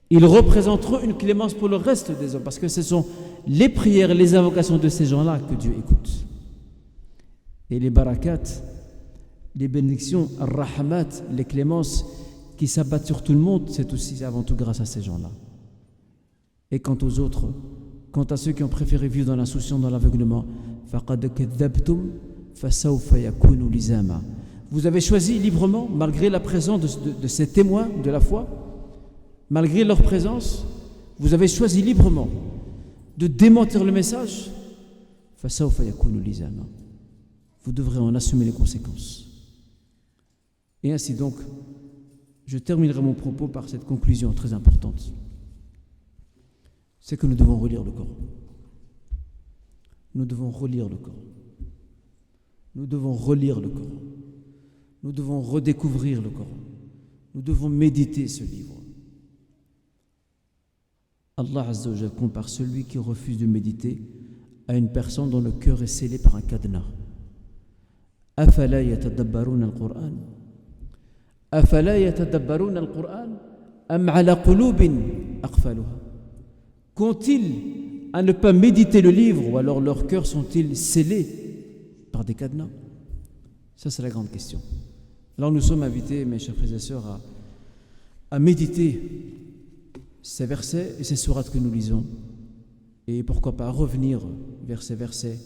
Ils représenteront une clémence pour le reste des hommes, parce que ce sont les prières et les invocations de ces gens-là que Dieu écoute. Et les barakats, les bénédictions, ar-rahmat, les clémences qui s'abattent sur tout le monde, c'est aussi avant tout grâce à ces gens-là. Et quant aux autres, quant à ceux qui ont préféré vivre dans l'insouciance, dans l'aveuglement, faqad kadhabtum fasawfa yakunu lizama. Vous avez choisi librement, malgré la présence de ces témoins de la foi, malgré leur présence, vous avez choisi librement de démentir le message. Fasawfa yakunu lizama. Vous devrez en assumer les conséquences. Et ainsi donc, je terminerai mon propos par cette conclusion très importante. C'est que nous devons relire le Coran. Nous devons relire le Coran. Nous devons relire le Coran. Nous devons redécouvrir le Coran. Nous devons méditer ce livre. Allah Azza wa Jalla compare celui qui refuse de méditer à une personne dont le cœur est scellé par un cadenas. Afala yatadabbaruna al-Qur'an. Afala yatadabbaruna al-Qur'an am ala qulubin aqfaluha. Qu'ont-ils à ne pas méditer le livre, ou alors leurs cœurs sont-ils scellés par des cadenas? Ça, c'est la grande question. Alors nous sommes invités, mes chers frères et sœurs, à méditer ces versets et ces sourates que nous lisons, et pourquoi pas revenir vers ces versets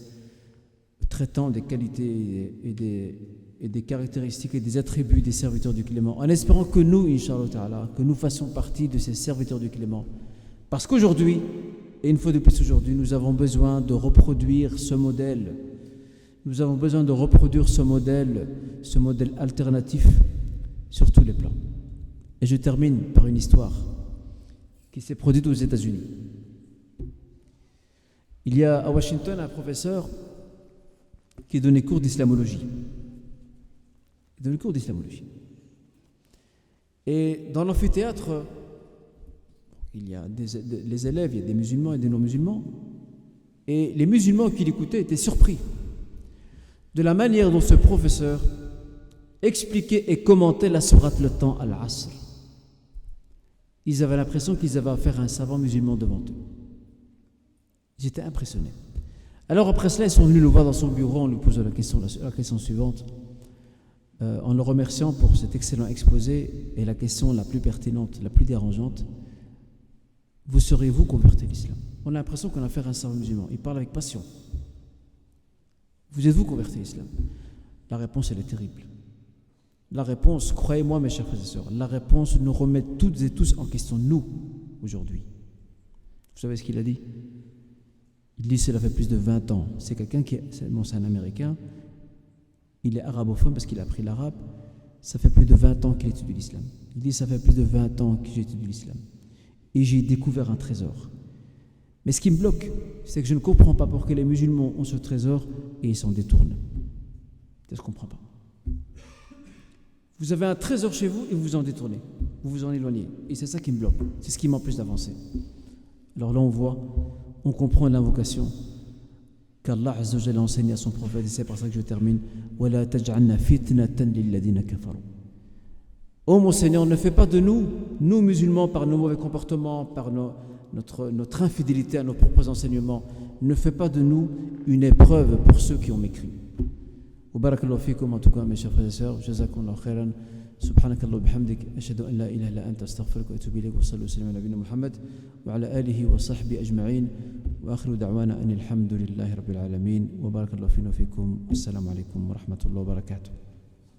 traitant des qualités et des caractéristiques et des attributs des serviteurs du Clément, en espérant que nous, Inch'Allah Ta'ala, que nous fassions partie de ces serviteurs du Clément. Parce qu'aujourd'hui, et une fois de plus aujourd'hui, nous avons besoin de reproduire ce modèle. Nous avons besoin de reproduire ce modèle alternatif sur tous les plans. Et je termine par une histoire qui s'est produite aux États-Unis. Il y a à Washington un professeur qui donnait cours d'islamologie. Et dans l'amphithéâtre, il y a les élèves, il y a des musulmans et des non-musulmans. Et les musulmans qui l'écoutaient étaient surpris de la manière dont ce professeur expliquait et commentait la sourate le temps al-Asr. Ils avaient l'impression qu'ils avaient affaire à un savant musulman devant eux. Ils étaient impressionnés. Alors après cela, ils sont venus le voir dans son bureau en lui posant la question suivante, en le remerciant pour cet excellent exposé, et la question la plus pertinente, la plus dérangeante: vous serez-vous converti à l'islam? On a l'impression qu'on a affaire à un savant musulman. Il parle avec passion. Vous êtes-vous converti à l'islam? La réponse, elle est terrible. La réponse, croyez-moi mes chers frères et sœurs, la réponse nous remet toutes et tous en question, nous, aujourd'hui. Vous savez ce qu'il a dit? Il dit, cela fait plus de 20 ans. C'est quelqu'un qui c'est un Américain. Il est arabophone parce qu'il a appris l'arabe. Ça fait plus de 20 ans qu'il étudie l'islam. Il dit, ça fait plus de 20 ans que j'étudie l'islam. Et j'ai découvert un trésor. Mais ce qui me bloque, c'est que je ne comprends pas pourquoi les musulmans ont ce trésor et ils s'en détournent. Je ne comprends pas. Vous avez un trésor chez vous et vous vous en détournez. Vous vous en éloignez. Et c'est ça qui me bloque. C'est ce qui m'empêche d'avancer. Alors là, on comprend l'invocation qu'Allah Azza wa Jalla a enseignée à son prophète. Et c'est par ça que je termine. وَلَا تَجْعَلْنَا فِتْنَةً لِلَّذِينَ كَفَرُوا. Oh mon Seigneur, ne fais pas de nous musulmans, par nos mauvais comportements, par notre infidélité à nos propres enseignements, ne fais pas de nous une épreuve pour ceux qui ont mécru. Wa barakallahu fikum, en tout cas mes chers frères et sœurs, jazakumullahu khairan, subhanakallahu bihamdik, ashhadu an la ilaha illa anta, astaghfiruka wa atubu ilayk, wa sallallahu alayhi wa sallam ala nabiyyina Muhammad wa ala alihi wa sahbihi ajma'in, wa akhiru da'wana anil hamdulillahi rabbil alamin, wa barakallahu fina fikum, assalamu alaykum wa rahmatullahi wa barakatuh.